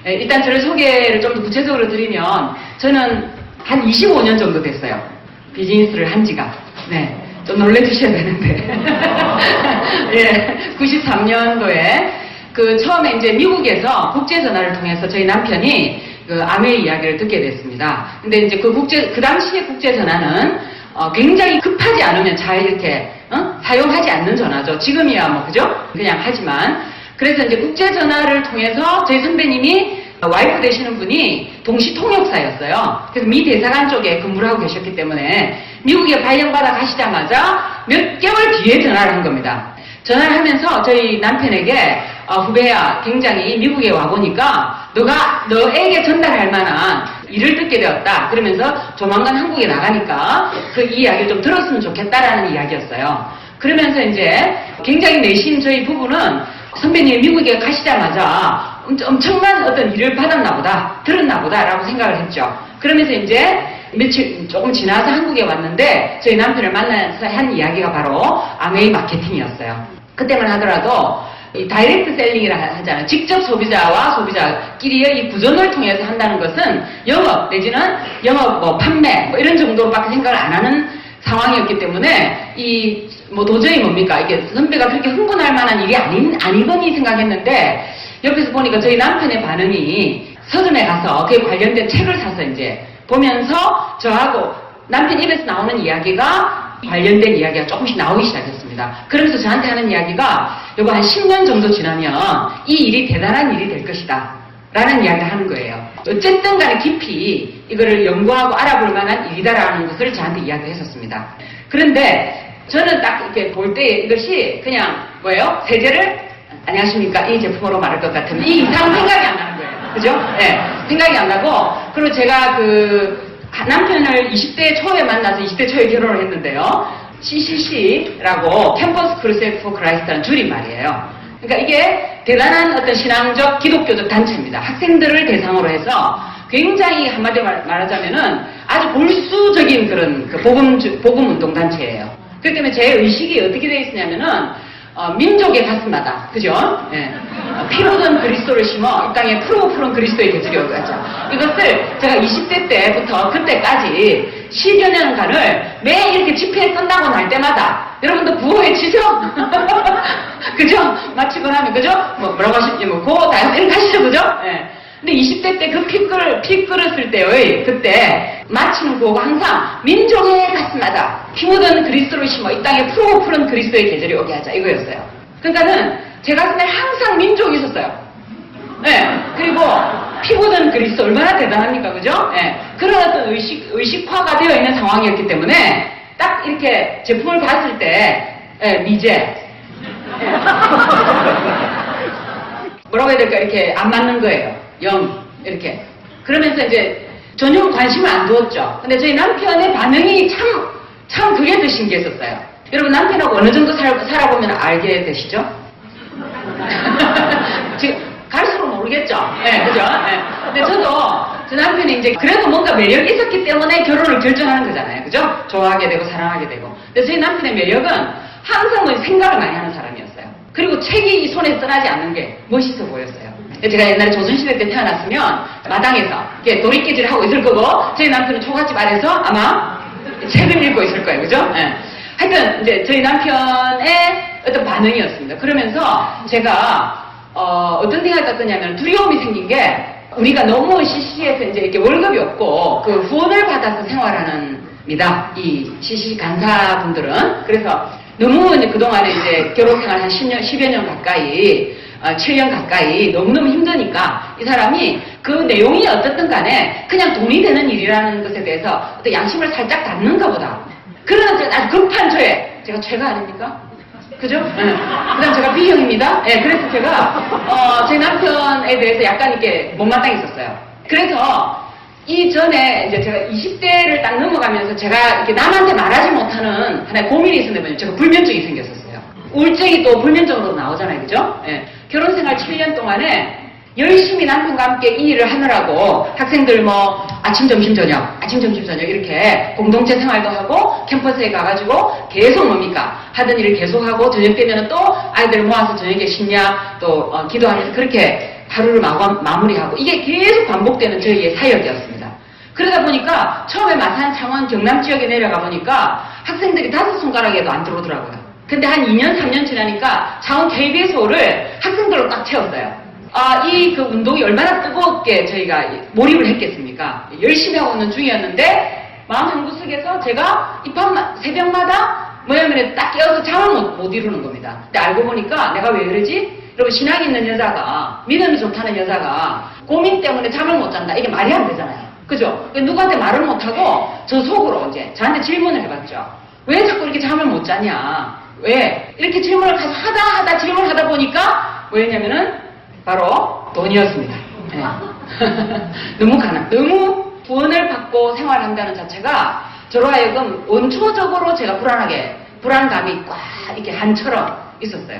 일단 저를 소개를 좀 더 구체적으로 드리면 저는 한 25년 정도 됐어요. 비즈니스를 한 지가. 네. 좀 놀래주셔야 되는데. 예. 93년도에 처음에 이제 미국에서 국제전화를 통해서 저희 남편이 아메이 이야기를 듣게 됐습니다. 근데 이제 그 당시의 국제전화는 굉장히 급하지 않으면 잘 이렇게, 사용하지 않는 전화죠. 지금이야 뭐, 그죠? 그냥 하지만. 그래서 이제 국제전화를 통해서 저희 선배님이 와이프 되시는 분이 동시통역사였어요. 그래서 미 대사관 쪽에 근무를 하고 계셨기 때문에 미국에 발령받아 가시자마자 몇 개월 뒤에 전화를 한 겁니다. 전화를 하면서 저희 남편에게 후배야, 굉장히 미국에 와보니까 너에게 전달할 만한 일을 듣게 되었다. 그러면서 조만간 한국에 나가니까 이 이야기를 좀 들었으면 좋겠다라는 이야기였어요. 그러면서 이제 굉장히 내심 저희 부부는 선배님이 미국에 가시자마자 엄청난 어떤 일을 받았나 보다, 들었나 보다라고 생각을 했죠. 그러면서 이제 며칠 조금 지나서 한국에 왔는데 저희 남편을 만나서 한 이야기가 바로 아메이 마케팅이었어요. 그때만 하더라도 이 다이렉트 셀링이라 하잖아요. 직접 소비자와 소비자끼리의 이 구전을 통해서 한다는 것은 영업 내지는 영업 판매 이런 정도로밖에 생각을 안 하는 상황이었기 때문에 도저히 뭡니까? 이게 선배가 그렇게 흥분할 만한 일이 아니거니 생각했는데 옆에서 보니까 저희 남편의 반응이 서점에 가서 그에 관련된 책을 사서 이제 보면서 저하고 남편 입에서 나오는 이야기가 관련된 이야기가 조금씩 나오기 시작했습니다. 그러면서 저한테 하는 이야기가 이거 한 10년 정도 지나면 이 일이 대단한 일이 될 것이다 라는 이야기를 하는 거예요. 어쨌든 간에 깊이 이거를 연구하고 알아볼 만한 일이다라는 것을 저한테 이야기를 했었습니다. 그런데 저는 딱 이렇게 볼 때 이것이 그냥 뭐예요? 세제를 안녕하십니까? 이 제품으로 말할 것 같으면 이 이상 생각이 안 나는 거예요. 그죠? 네. 생각이 안 나고, 그리고 제가 남편을 20대 초에 만나서 20대 초에 결혼을 했는데요. CCC라고 캠퍼스 크루세이드 포 크라이스트라는 줄임말이에요. 그러니까 이게 대단한 어떤 신앙적 기독교적 단체입니다. 학생들을 대상으로 해서 굉장히 한마디로 말하자면은 아주 골수적인 그런 복음 운동 단체예요. 그렇기 때문에 제 의식이 어떻게 되어 있으냐면은 민족의 가슴마다, 그죠? 예. 피로든 그리스도를 심어 이 땅에 푸른 그리스도의 계절이 오겠죠. 이것을 제가 20대 때부터 그때까지 10여 년간을 매일 이렇게 집회에 끝나고 날 때마다 여러분도 구호에 치죠? 그죠? 마치고 나면, 그죠? 뭐라고 하시지? 다음 이렇게 하시죠, 그죠? 예. 근데 20대 때 피 끓었을 때의 그때 마치는 구호가 항상 민족의 가슴마다 피 묻은 그리스도를 심어 이 땅에 푸른 그리스도의 계절이 오게 하자 이거였어요. 그러니까는 제 가슴에 항상 민족이 있었어요. 네. 그리고 피 묻은 그리스도 얼마나 대단합니까, 그죠? 네. 그런 어떤 의식화가 되어 있는 상황이었기 때문에 딱 이렇게 제품을 봤을 때 미제 뭐라고 해야 될까, 이렇게 안 맞는 거예요. 이렇게. 그러면서 이제 전혀 관심을 안 두었죠. 근데 저희 남편의 반응이 참 그게 더 신기했었어요. 여러분 남편하고 어느 정도 살아보면 알게 되시죠? 지금 갈수록 모르겠죠? 네, 그죠? 네. 근데 저도 저 남편이 이제 그래도 뭔가 매력이 있었기 때문에 결혼을 결정하는 거잖아요. 그죠? 좋아하게 되고 사랑하게 되고. 근데 저희 남편의 매력은 항상 생각을 많이 하는 사람이었어요. 그리고 책이 손에 떠나지 않는 게 멋있어 보였어요. 제가 옛날에 조선시대 때 태어났으면 마당에서 이렇게 도리깨질을 하고 있을 거고 저희 남편은 초가집 아래서 아마 책을 읽고 있을 거예요. 그죠? 네. 하여튼 이제 저희 남편의 어떤 반응이었습니다. 그러면서 제가 어떤 생각이 떴냐면 두려움이 생긴 게 우리가 너무 CCC에서 이제 이렇게 월급이 없고 후원을 받아서 생활하는입니다. 이 CCC 간사분들은. 그래서 너무 이제 그동안에 이제 결혼생활 한 10여 년 가까이 7년 가까이 너무너무 힘드니까 이 사람이 그 내용이 어떻든 간에 그냥 돈이 되는 일이라는 것에 대해서 어떤 양심을 살짝 닫는가 보다. 그러나 아주 급한 제가 죄가 아닙니까? 그죠? 네. 그 다음 제가 B형입니다. 네, 그래서 제가 제 남편에 대해서 약간 이렇게 못마땅히 있었어요. 그래서 이전에 이제 제가 20대를 딱 넘어가면서 제가 이렇게 남한테 말하지 못하는 하나의 고민이 있었는데 제가 불면증이 생겼었어요. 우울증이 또 불면증으로 나오잖아요. 그죠? 네. 결혼생활 7년 동안에 열심히 남편과 함께 이 일을 하느라고 학생들 아침, 점심, 저녁 이렇게 공동체 생활도 하고 캠퍼스에 가가지고 계속 하던 일을 계속하고 저녁 되면 또 아이들 모아서 저녁에 심야 또 기도하면서 그렇게 하루를 마무리하고 이게 계속 반복되는 저희의 사역이었습니다. 그러다 보니까 처음에 마산, 창원, 경남 지역에 내려가 보니까 학생들이 5손가락에도 안 들어오더라고요. 근데 한 2년, 3년 지나니까 창원 KBS호를 학생들로 딱 채웠어요. 이 그 운동이 얼마나 뜨겁게 저희가 몰입을 했겠습니까? 열심히 하고 있는 중이었는데 마음 한구석에서 제가 새벽마다 뭐냐면 딱 깨어서 잠을 못 이루는 겁니다. 근데 알고 보니까 내가 왜 그러지? 여러분 신앙이 있는 여자가 믿음이 좋다는 여자가 고민 때문에 잠을 못 잔다. 이게 말이 안 되잖아요. 그죠? 누구한테 말을 못하고 저 속으로 이제 저한테 질문을 해봤죠. 왜 자꾸 이렇게 잠을 못 자냐? 왜? 이렇게 질문을 계속 하다 질문을 하다 보니까 뭐였냐면은 바로 돈이었습니다. 네. 너무 구원을 받고 생활한다는 자체가 저로 하여금 원초적으로 제가 불안감이 꽉 이렇게 한처럼 있었어요.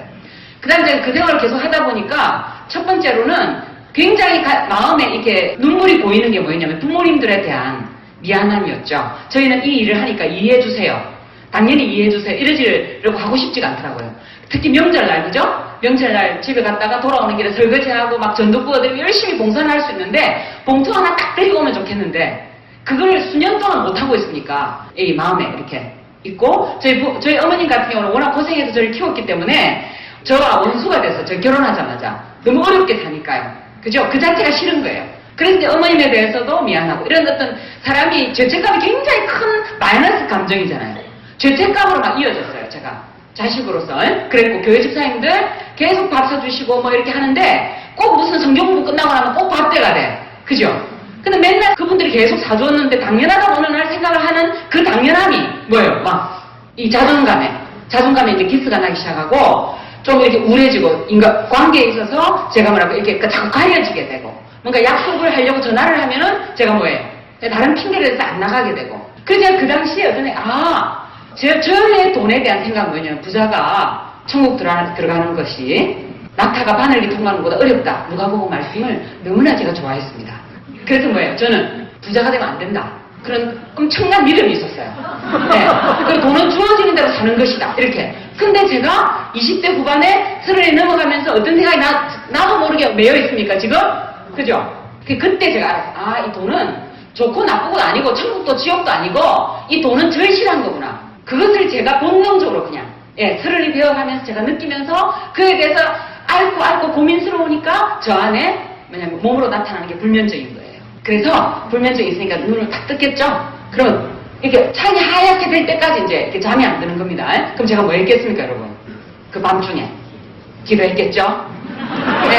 그 다음에 제가 그 생활을 계속 하다 보니까 첫 번째로는 굉장히 마음에 이렇게 눈물이 보이는 게 뭐였냐면 부모님들에 대한 미안함이었죠. 저희는 이 일을 하니까 이해해주세요. 당연히 이해해주세요. 이러지려고 하고 싶지가 않더라고요. 특히 명절날, 그죠? 명절날 집에 갔다가 돌아오는 길에 설거지하고 막 전도 부어드리고 열심히 봉사를 할 수 있는데 봉투 하나 딱 데리고 오면 좋겠는데 그걸 수년 동안 못하고 있으니까 이 마음에 이렇게 있고 저희 어머님 같은 경우는 워낙 고생해서 저를 키웠기 때문에 저와 원수가 돼서 저 결혼하자마자 너무 어렵게 사니까요. 그죠? 그 자체가 싫은 거예요. 그래서 이제 어머님에 대해서도 미안하고 이런 어떤 사람이 죄책감이 굉장히 큰 마이너스 감정이잖아요. 죄책감으로 막 이어졌어요. 제가 자식으로서. 그랬고 교회 집사님들 계속 밥 사주시고 뭐 이렇게 하는데 꼭 무슨 성경 공부 끝나고 나면 꼭 밥때가 돼. 그죠? 근데 맨날 그분들이 계속 사줬는데 당연하다고 어느 날 생각을 하는 그 당연함이 뭐예요? 막 이 자존감에 이제 기스가 나기 시작하고 좀 이렇게 우울해지고 인간 관계에 있어서 제가 뭐라고 이렇게 자꾸 가려지게 되고 뭔가 약속을 하려고 전화를 하면은 제가 뭐예요? 다른 핑계를 대서 안 나가게 되고 그래서 제가 그 당시에 어떤 저의 돈에 대한 생각은 뭐냐면 부자가 천국 들어가는 것이 낙타가 바늘기 통과하는 것보다 어렵다. 누가복음 말씀을 너무나 제가 좋아했습니다. 그래서 뭐예요? 저는 부자가 되면 안 된다. 그런 엄청난 믿음이 있었어요. 네. 그 돈은 주어지는 대로 사는 것이다. 이렇게. 근데 제가 20대 후반에 30에 넘어가면서 어떤 생각이 나도 모르게 매여 있습니까, 지금? 그죠? 그때 제가 알았어요. 이 돈은 좋고 나쁘고도 아니고, 천국도 지옥도 아니고, 이 돈은 절실한 거구나. 그것을 제가 본능적으로 그냥, 30이 배워가면서 제가 느끼면서 그에 대해서 앓고 고민스러우니까 저 안에 뭐냐면 몸으로 나타나는 게 불면증인 거예요. 그래서 불면증이 있으니까 눈을 딱 떴겠죠? 그럼 이렇게 창이 하얗게 될 때까지 이제 이렇게 잠이 안 드는 겁니다. 그럼 제가 뭐 했겠습니까, 여러분? 그 밤중에 기도했겠죠? 네.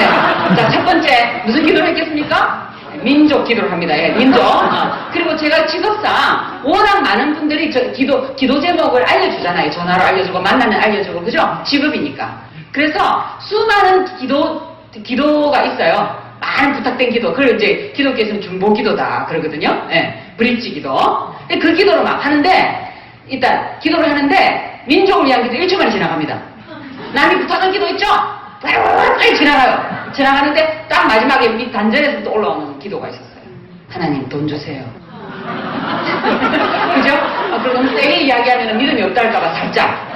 자, 첫 번째 무슨 기도를 했겠습니까? 민족 기도를 합니다. 민족. 그리고 제가 직업상 워낙 많은 분들이 기도 제목을 알려주잖아요. 전화로 알려주고 만나면 알려주고 그죠? 직업이니까. 그래서 수많은 기도가 있어요. 많은 부탁된 기도. 그걸 이제 기독교에서는 중보 기도다 그러거든요. 브릿지 기도. 그 기도를 막 하는데 일단 기도를 하는데 민족을 위한 기도 1초만에 지나갑니다. 남이 부탁한 기도 있죠? 빨리 지나가요. 지나가는데 딱 마지막에 밑 단전에서부터 올라오는 기도가 있었어요. 하나님 돈 주세요. 그죠? 그리고 너무 세게 이야기하면 믿음이 없다 할까봐 살짝.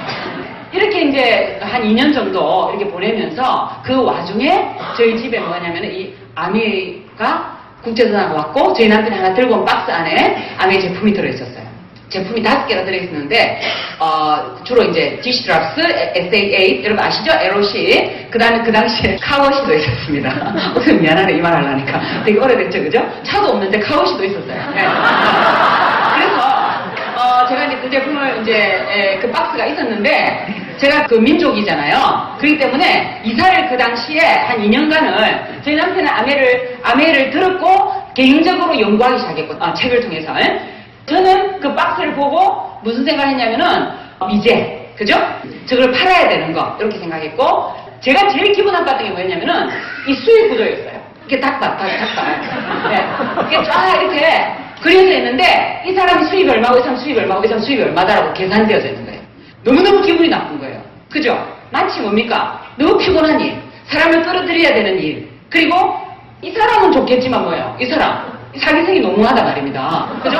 이렇게 이제 한 2년 정도 이렇게 보내면서 그 와중에 저희 집에 뭐냐면 이 아메이가 국제전화가 왔고 저희 남편이 하나 들고 온 박스 안에 아메이 제품이 들어있었어요. 제품이 5개가 들어있었는데 주로 이제 디시드랍스, SA8 여러분 아시죠? LOC 그 다음에 그 당시에 카워시도 있었습니다. 미안하네 이 말 하려니까 되게 오래됐죠 그죠? 차도 없는데 카워시도 있었어요. 네. 그래서 제가 이제 그 제품을 이제 그 박스가 있었는데 제가 그 민족이잖아요. 그렇기 때문에 이사를 그 당시에 한 2년간을 저희 남편은 아메를 들었고 개인적으로 연구하기 시작했고 책을 통해서 저는 그 박스를 보고 무슨 생각을 했냐면은 이제 그죠? 저걸 팔아야 되는 거 이렇게 생각했고 제가 제일 기분 나빴던 게 뭐였냐면은 이 수익 구조였어요. 이렇게 닭발 네. 이렇게 쫙 이렇게 그려져 있는데 이 사람이 수입이 얼마고 이 사람 수입이 얼마고 이 사람 수입이 얼마다라고 계산되어져 있는 거예요. 너무너무 기분이 나쁜 거예요. 그죠? 마치 뭡니까? 너무 피곤한 일, 사람을 끌어들여야 되는 일, 그리고 이 사람은 좋겠지만 뭐예요? 이 사람 사기성이 너무하다 말입니다. 그죠?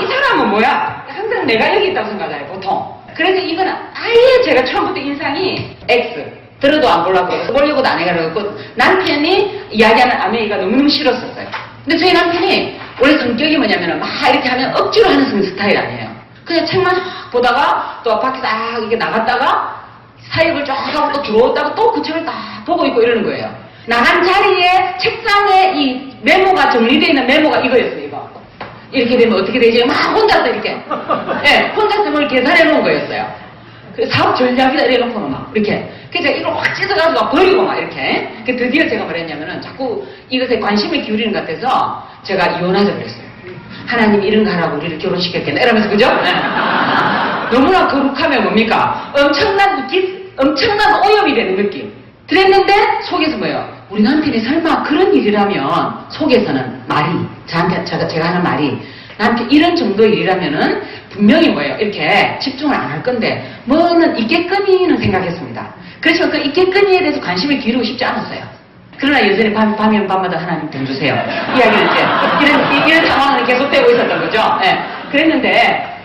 이 사람은 뭐야? 항상 내가 여기 있다고 생각하잖아요, 보통. 그래서 이건 아예 제가 처음부터 인상이 X. 들어도 안 보려고 그러고 보려고도 안 해가지고 남편이 이야기하는 아메이가 너무너무 싫었었어요. 근데 저희 남편이 원래 성격이 뭐냐면은 막 이렇게 하면 억지로 하는 스타일 아니에요. 그냥 책만 보다가 또 밖에서 이렇게 나갔다가 사역을 쫙 하고 또 들어오다가 또 그 책을 딱 보고 있고 이러는 거예요. 나간 자리에 책상에 이 메모가 정리되어 있는 메모가 이거였어요. 이거. 이렇게 되면 어떻게 되지? 막 혼자서 이렇게 혼자서 뭘 계산해 놓은 거였어요. 사업 전략이다 이래놓고는 막 이렇게. 그래서 제가 이걸 확 찢어가지고 버리고 막 이렇게. 드디어 제가 뭐랬냐면은 자꾸 이것에 관심을 기울이는 것 같아서 제가 이혼하자 그랬어요. 하나님이 이런 거 하라고 우리를 결혼시켰겠네 이러면서 그죠? 너무나 거룩하면 뭡니까? 엄청난 오염이 되는 느낌. 그랬는데 속에서 뭐예요? 우리 남편이 설마 그런 일이라면 속에서는 말이 저한테 제가 하는 말이 남편 이런 정도의 일이라면은 분명히 뭐예요? 이렇게 집중을 안 할 건데 뭐는 있겠거니는 생각했습니다. 그래서 그 있겠거니에 대해서 관심을 기울이고 싶지 않았어요. 그러나 여전히 밤이면 밤마다 하나님 돈 주세요. 이야기를 이제 이런 상황은 계속되고 있었던 거죠. 예. 그랬는데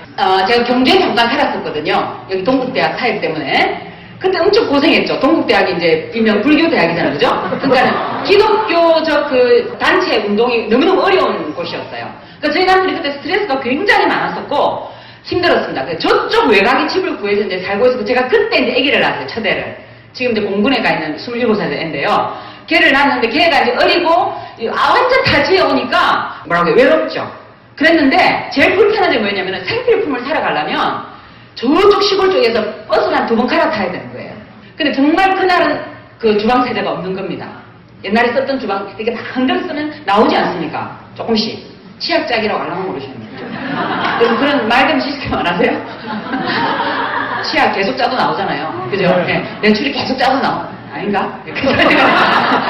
제가 경주에 잠깐 살았었거든요. 여기 동국대학 사역 때문에. 그때 엄청 고생했죠. 동국대학이 이제 일명 불교 대학이잖아요, 그죠? 그러니까 기독교적 그 단체 운동이 너무너무 어려운 곳이었어요. 그러니까 저희 남편이 그때 스트레스가 굉장히 많았었고 힘들었습니다. 그래서 저쪽 외곽에 집을 구해서 이제 살고 있었고 제가 그때 이제 아기를 낳았어요, 첫애를. 지금 이제 공군에 가 있는 27살 애인데요. 걔를 낳았는데 걔가 이제 어리고 완전 타지에 오니까 뭐라고 해요? 외롭죠. 그랬는데 제일 불편한 게 뭐였냐면 생필품을 사러 가려면 저쪽 시골 쪽에서 버스를 한 2번 갈아타야 되는 거예요. 근데 정말 그날은 그 주방 세대가 없는 겁니다. 옛날에 썼던 주방 이렇게 막 흔들어 쓰면 나오지 않습니까? 조금씩. 치약짝이라고 알라면 모르시는 거죠. 그래서 그런 말씀 시스템 안 하세요? 치약 계속 짜도 나오잖아요. 그죠? 네. 매출이 계속 짜도 아닌가?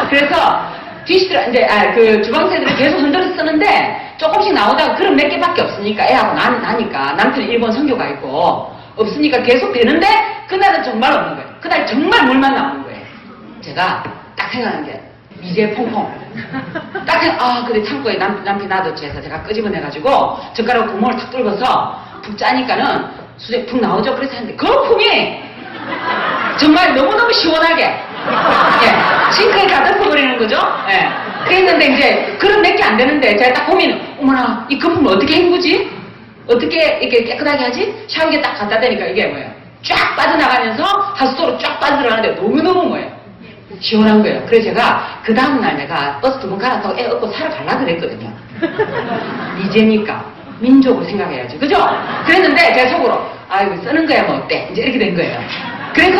그래서 뒤시더라 이제 그 주방세들이 계속 흔들어 쓰는데 조금씩 나오다가 그런 몇 개밖에 없으니까 애하고 나니까 남편이 일본 선교가 있고 없으니까 계속 되는데 그날은 정말 없는 거예요. 그날 정말 물만 나오는 거예요. 제가 딱 생각하는 게 미제 퐁퐁 딱 근데 창고에 남편 놔뒀지 해서 제가 끄집어내가지고 젓가락 구멍을 탁 뚫어서 푹 짜니까는 수제 푹 나오죠. 그래서 했는데 거품이 정말 너무너무 시원하게 싱크에 다 덮어버리는 거죠. 그랬는데 이제 그런 몇 개 안 되는데 제가 딱 고민 어머나 이 거품을 어떻게 헹구지? 어떻게 이렇게 깨끗하게 하지? 샤워기에 딱 갖다 대니까 이게 뭐예요? 쫙 빠져나가면서 하수도로 쫙 빠져들어가는데 너무너무 뭐예요? 시원한 거예요. 그래서 제가 그 다음날 내가 버스 2번 갈아타고 애 업고 사러 가려고 그랬거든요. 이제니까 민족을 생각해야지. 그죠? 그랬는데 제가 속으로 이거 쓰는 거야 뭐 어때? 이제 이렇게 된 거예요. 그래서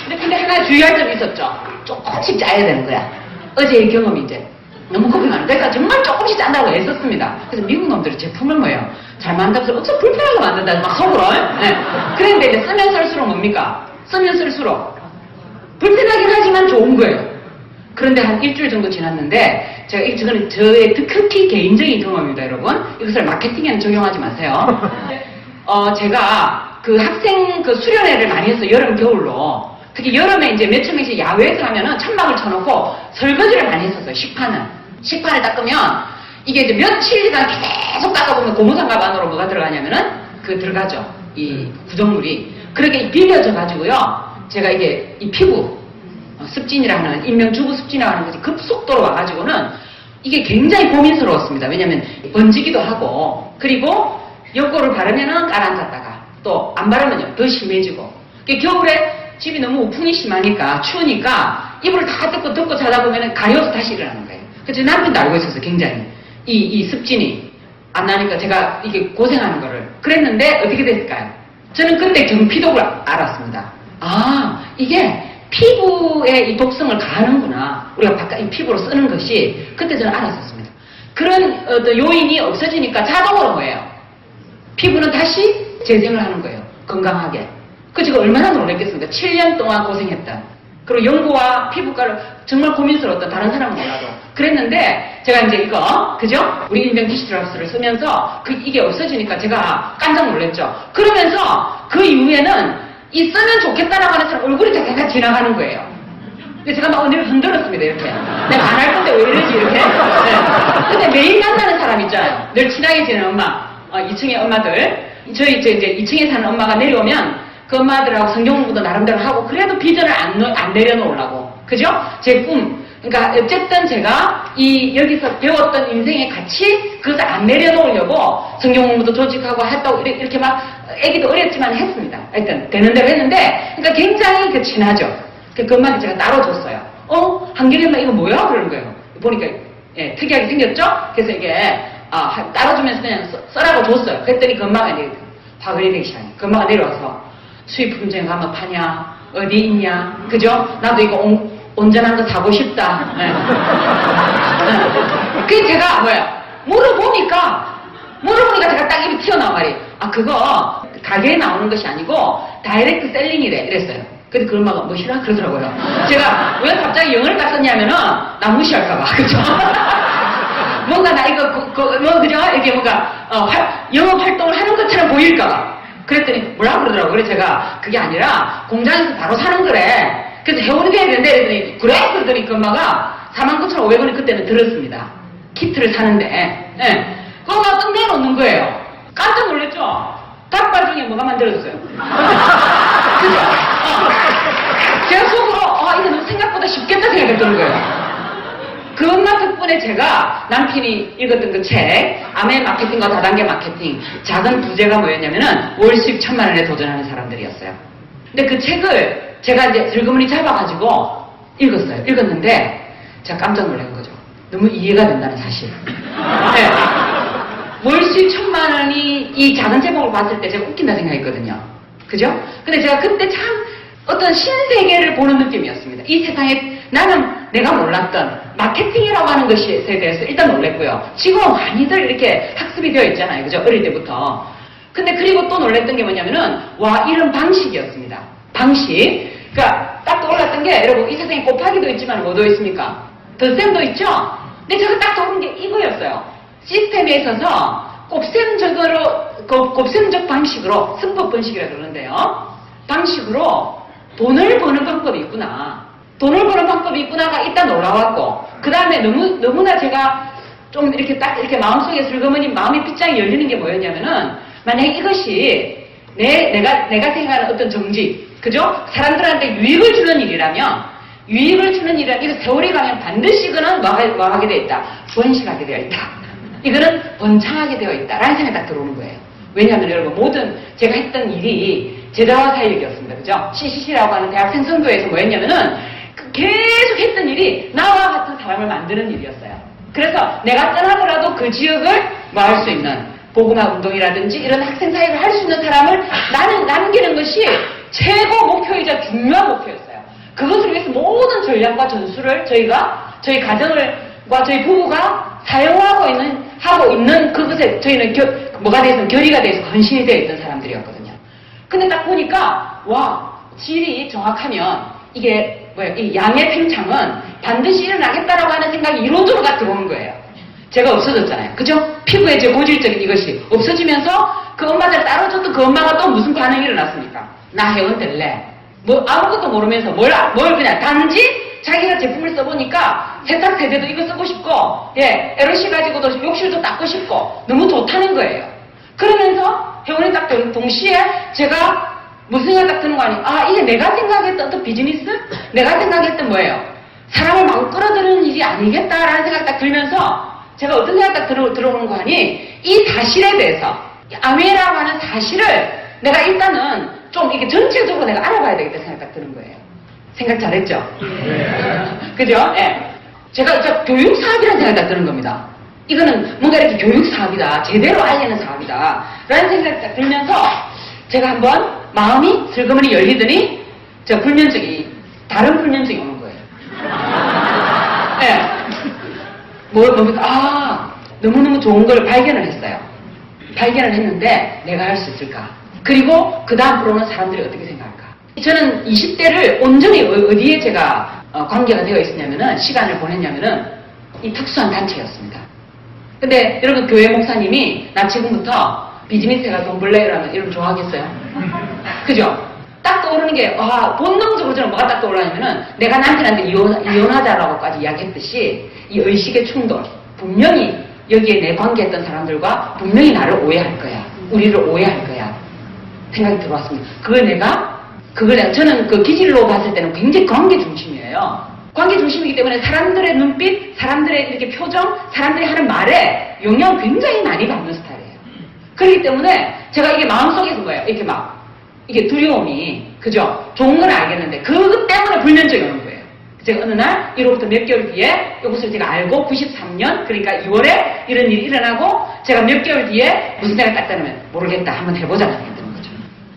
근데 하나 주의할 점이 있었죠. 조금씩 짜야 되는 거야. 어제의 경험이 이제 너무 겁이 많아. 그러니까 정말 조금씩 짠다고 애썼습니다. 그래서 미국 놈들이 제품을 뭐예요? 잘 만들어서 엄청 불편하게 만든다. 막 속으로. 그런데 이제 쓰면 쓸수록 뭡니까? 쓰면 쓸수록 불편하긴 하지만 좋은 거예요. 그런데 한 일주일 정도 지났는데 저는 저의 특히 개인적인 경험입니다, 여러분. 이것을 마케팅에는 적용하지 마세요. 제가 그 학생 그 수련회를 많이 했어요. 여름, 겨울로. 특히 여름에 이제 몇천 명씩 야외에서 하면은 천막을 쳐놓고 설거지를 많이 했었어요. 식판을 닦으면 이게 이제 며칠간 계속 닦아보면 고무장갑 안으로 뭐가 들어가냐면은 들어가죠. 이 구정물이. 그렇게 비벼져 가지고요. 제가 이게 이 피부 습진이라는 일명 주부 습진이라고 하는 것이 급속도로 와가지고는 이게 굉장히 고민스러웠습니다. 왜냐면 번지기도 하고 그리고 여고를 바르면은 가라앉았다가 또 안 바르면요 더 심해지고 겨울에 집이 너무 우풍이 심하니까 추우니까 이불을 다 덮고 자다 보면은 가려워서 다시 일어나는 거예요. 그래서 남편도 알고 있었어요. 굉장히 이 습진이 안 나니까 제가 이게 고생하는 거를 그랬는데 어떻게 됐을까요? 저는 그때 경피독을 알았습니다. 이게 피부에 이 독성을 가하는구나. 우리가 바깥 이 피부로 쓰는 것이 그때 저는 알았었습니다. 그런 요인이 없어지니까 자동으로 뭐예요? 피부는 다시 재생을 하는 거예요. 건강하게. 제가 얼마나 놀랐겠습니까? 7년 동안 고생했다. 그리고 연구와 피부과를 정말 고민스러웠던 다른 사람은 몰라도. 그랬는데 제가 이제 이거 그죠? 우리 일명 디시드랍스를 쓰면서 이게 없어지니까 제가 깜짝 놀랐죠. 그러면서 그 이후에는 이 쓰면 좋겠다라고 하는 사람 얼굴이 잠깐 지나가는 거예요. 근데 제가 막 언니를 흔들었습니다. 이렇게. 내가 안 할 건데 왜 이러지 이렇게. 근데 매일 만나는 사람 있잖아요. 늘 친하게 지내는 엄마. 2층의 엄마들. 저희 이제 2층에 사는 엄마가 내려오면 그 엄마들하고 성경 공부도 나름대로 하고 그래도 비전을 안 내려놓으려고. 그죠? 제 꿈. 그러니까 어쨌든 제가 여기서 배웠던 인생의 가치 그것을 안 내려놓으려고 성경 공부도 조직하고 했다고 이렇게 막 애기도 어렸지만 했습니다. 하여튼 되는 대로 했는데 그러니까 굉장히 친하죠. 그 엄마한테 제가 따로 줬어요. 한길이 엄마 이거 뭐야? 그러는 거예요. 보니까 예, 특이하게 생겼죠? 그래서 이게 따로 주면서 그냥 써라고 줬어요. 그랬더니 그 엄마가 이제 화가 되기 시작해요. 그 엄마가 내려와서 수입 품종 가면 파냐? 어디 있냐? 그죠? 나도 이거 온전한 거 사고 싶다. 네. 그게 제가 물어보니까 제가 딱 입이 튀어나온 말이 그거 가게에 나오는 것이 아니고 다이렉트 셀링이래 이랬어요. 근데 그 엄마가 뭐시라 그러더라고요. 제가 왜 갑자기 영어를 딱 썼냐면은 나 무시할까봐. 그죠? 뭔가 나 이거 그죠? 이게 뭔가 영업 활동을 하는 것처럼 보일까봐. 그랬더니 뭐라 그러더라고요. 그래서 제가 그게 아니라 공장에서 바로 사는 거래. 그래서 해오는 해야 되는데 그랬더니 그래? 그러더니 그 엄마가 49,500원이 그때는 들었습니다. 키트를 사는데 그 엄마가 딱 내놓는 거예요. 깜짝 놀랐죠? 닭발 중에 뭐가 만들어졌어요? 그죠? 제가 속으로 이거 너무 생각보다 쉽겠다 생각했던 거예요. 그 엄마 덕분에 제가 남편이 읽었던 그 책 아메 마케팅과 다단계 마케팅 작은 부제가 뭐였냐면은 월 수입 1,000만 원에 도전하는 사람들이었어요. 근데 그 책을 제가 이제 슬그머니 잡아가지고 읽었어요. 읽었는데 제가 깜짝 놀란 거죠. 너무 이해가 된다는 사실. 네. 월 수입 1,000만 원이 이 작은 제목을 봤을 때 제가 웃긴다 생각했거든요. 그죠? 근데 제가 그때 참 어떤 신세계를 보는 느낌이었습니다. 이 세상에 나는 내가 몰랐던 마케팅이라고 하는 것에 대해서 일단 놀랬고요. 지금은 많이들 이렇게 학습이 되어 있잖아요. 그죠? 어릴 때부터. 근데 그리고 또 놀랬던 게 뭐냐면은 이런 방식이었습니다. 방식. 그러니까 딱 떠올랐던 게 여러분 이 세상에 곱하기도 있지만 뭐도 있습니까? 덧셈도 있죠? 근데 제가 딱 떠오른 게 이거였어요. 시스템에 있어서 곱셈적 방식으로 승법 번식이라 그러는데요. 방식으로 돈을 버는 방법이 있구나. 돈을 버는 방법이 있구나가 일단 올라왔고 그 다음에 너무나 제가 좀 이렇게 딱 이렇게 마음속에 슬그머니 마음의 빗장이 열리는 게 뭐였냐면은 만약에 이것이 내가 생각하는 어떤 정직 그죠? 사람들한테 유익을 주는 일이라면 이거 세월이 가면 반드시 이거는 뭐 하게 되어 있다. 번식하게 되어 있다. 이거는 번창하게 되어 있다라는 생각이 딱 들어오는 거예요. 왜냐하면 여러분 모든 제가 했던 일이 제자와 사역이었습니다. 그죠? CCC라고 하는 대학생 선교에서 뭐였냐면은 계속 했던 일이 나와 같은 사람을 만드는 일이었어요. 그래서 내가 떠나더라도 그 지역을 할 수 있는 복음화 운동이라든지 이런 학생 사역을 할 수 있는 사람을 남기는 것이 최고 목표이자 중요한 목표였어요. 그것을 위해서 모든 전략과 전술을 저희 가정과 저희 부부가 사용하고 있는 그것에 저희는 뭐가 돼서 결의가 돼서 헌신이 되어 있던 사람들이었거든요. 근데 딱 보니까 질이 정확하면 이게 이 양의 팽창은 반드시 일어나겠다라고 하는 생각이 이론적으로 다 들어오는 거예요. 제가 없어졌잖아요. 그죠? 피부의 제 고질적인 이것이 없어지면서 그 엄마들 따라줬던 그 엄마가 또 무슨 반응이 일어났습니까? 나 회원 될래. 아무것도 모르면서 뭘 그냥 단지 자기가 제품을 써보니까 세탁 세제도 이거 쓰고 싶고 에러시 가지고도 욕실도 닦고 싶고 너무 좋다는 거예요. 그러면서 회원이 딱 되는 동시에 제가 무슨 생각 딱 드는 거 아니에요? 이게 내가 생각했던 어떤 비즈니스? 내가 생각했던 뭐예요? 사람을 막 끌어들이는 일이 아니겠다라는 생각 딱 들면서 제가 어떤 생각 딱 들어오는 거 아니? 이 사실에 대해서 아메라고 하는 사실을 내가 일단은 좀 이게 전체적으로 내가 알아봐야 되겠다 생각 딱 드는 거예요. 생각 잘했죠? 그죠? 예. 제가 교육 사업이라는 생각 딱 드는 겁니다. 이거는 뭔가 이렇게 교육 사업이다. 제대로 알리는 사업이다. 라는 생각이 딱 들면서 제가 한번 마음이 슬그머니 열리더니 다른 불면증이 오는 거예요. 예. 너무너무 좋은 걸 발견을 했어요. 발견을 했는데 내가 할 수 있을까? 그리고 그 다음으로는 사람들이 어떻게 생각할까? 저는 20대를 온전히 어디에 제가 관계가 되어 있었냐면은 시간을 보냈냐면은 이 특수한 단체였습니다. 근데 여러분 교회 목사님이 나 지금부터 비즈니스가 돈 벌래 이러면 이러면 좋아하겠어요? 그죠? 딱 떠오르는 게 본능적으로 저는 뭐가 딱 떠올라냐면은 내가 남편한테 이혼하자라고까지 이야기했듯이 이 의식의 충돌 분명히 여기에 내 관계했던 사람들과 분명히 나를 오해할 거야. 우리를 오해할 거야. 생각이 들어왔습니다. 저는 그 기질로 봤을 때는 굉장히 관계 중심이에요. 관계 중심이기 때문에 사람들의 눈빛, 사람들의 이렇게 표정, 사람들이 하는 말에 영향을 굉장히 많이 받는 스타일이에요. 그렇기 때문에 제가 이게 마음속에서 뭐예요? 이렇게 막, 이게 두려움이, 그죠? 좋은 건 알겠는데, 그것 때문에 불면증이 오는 거예요. 제가 어느 날, 이로부터 몇 개월 뒤에 이것을 제가 알고 93년, 그러니까 2월에 이런 일이 일어나고, 제가 몇 개월 뒤에 무슨 생각이 딱 드냐면, 모르겠다. 한번 해보자. 했던 거죠.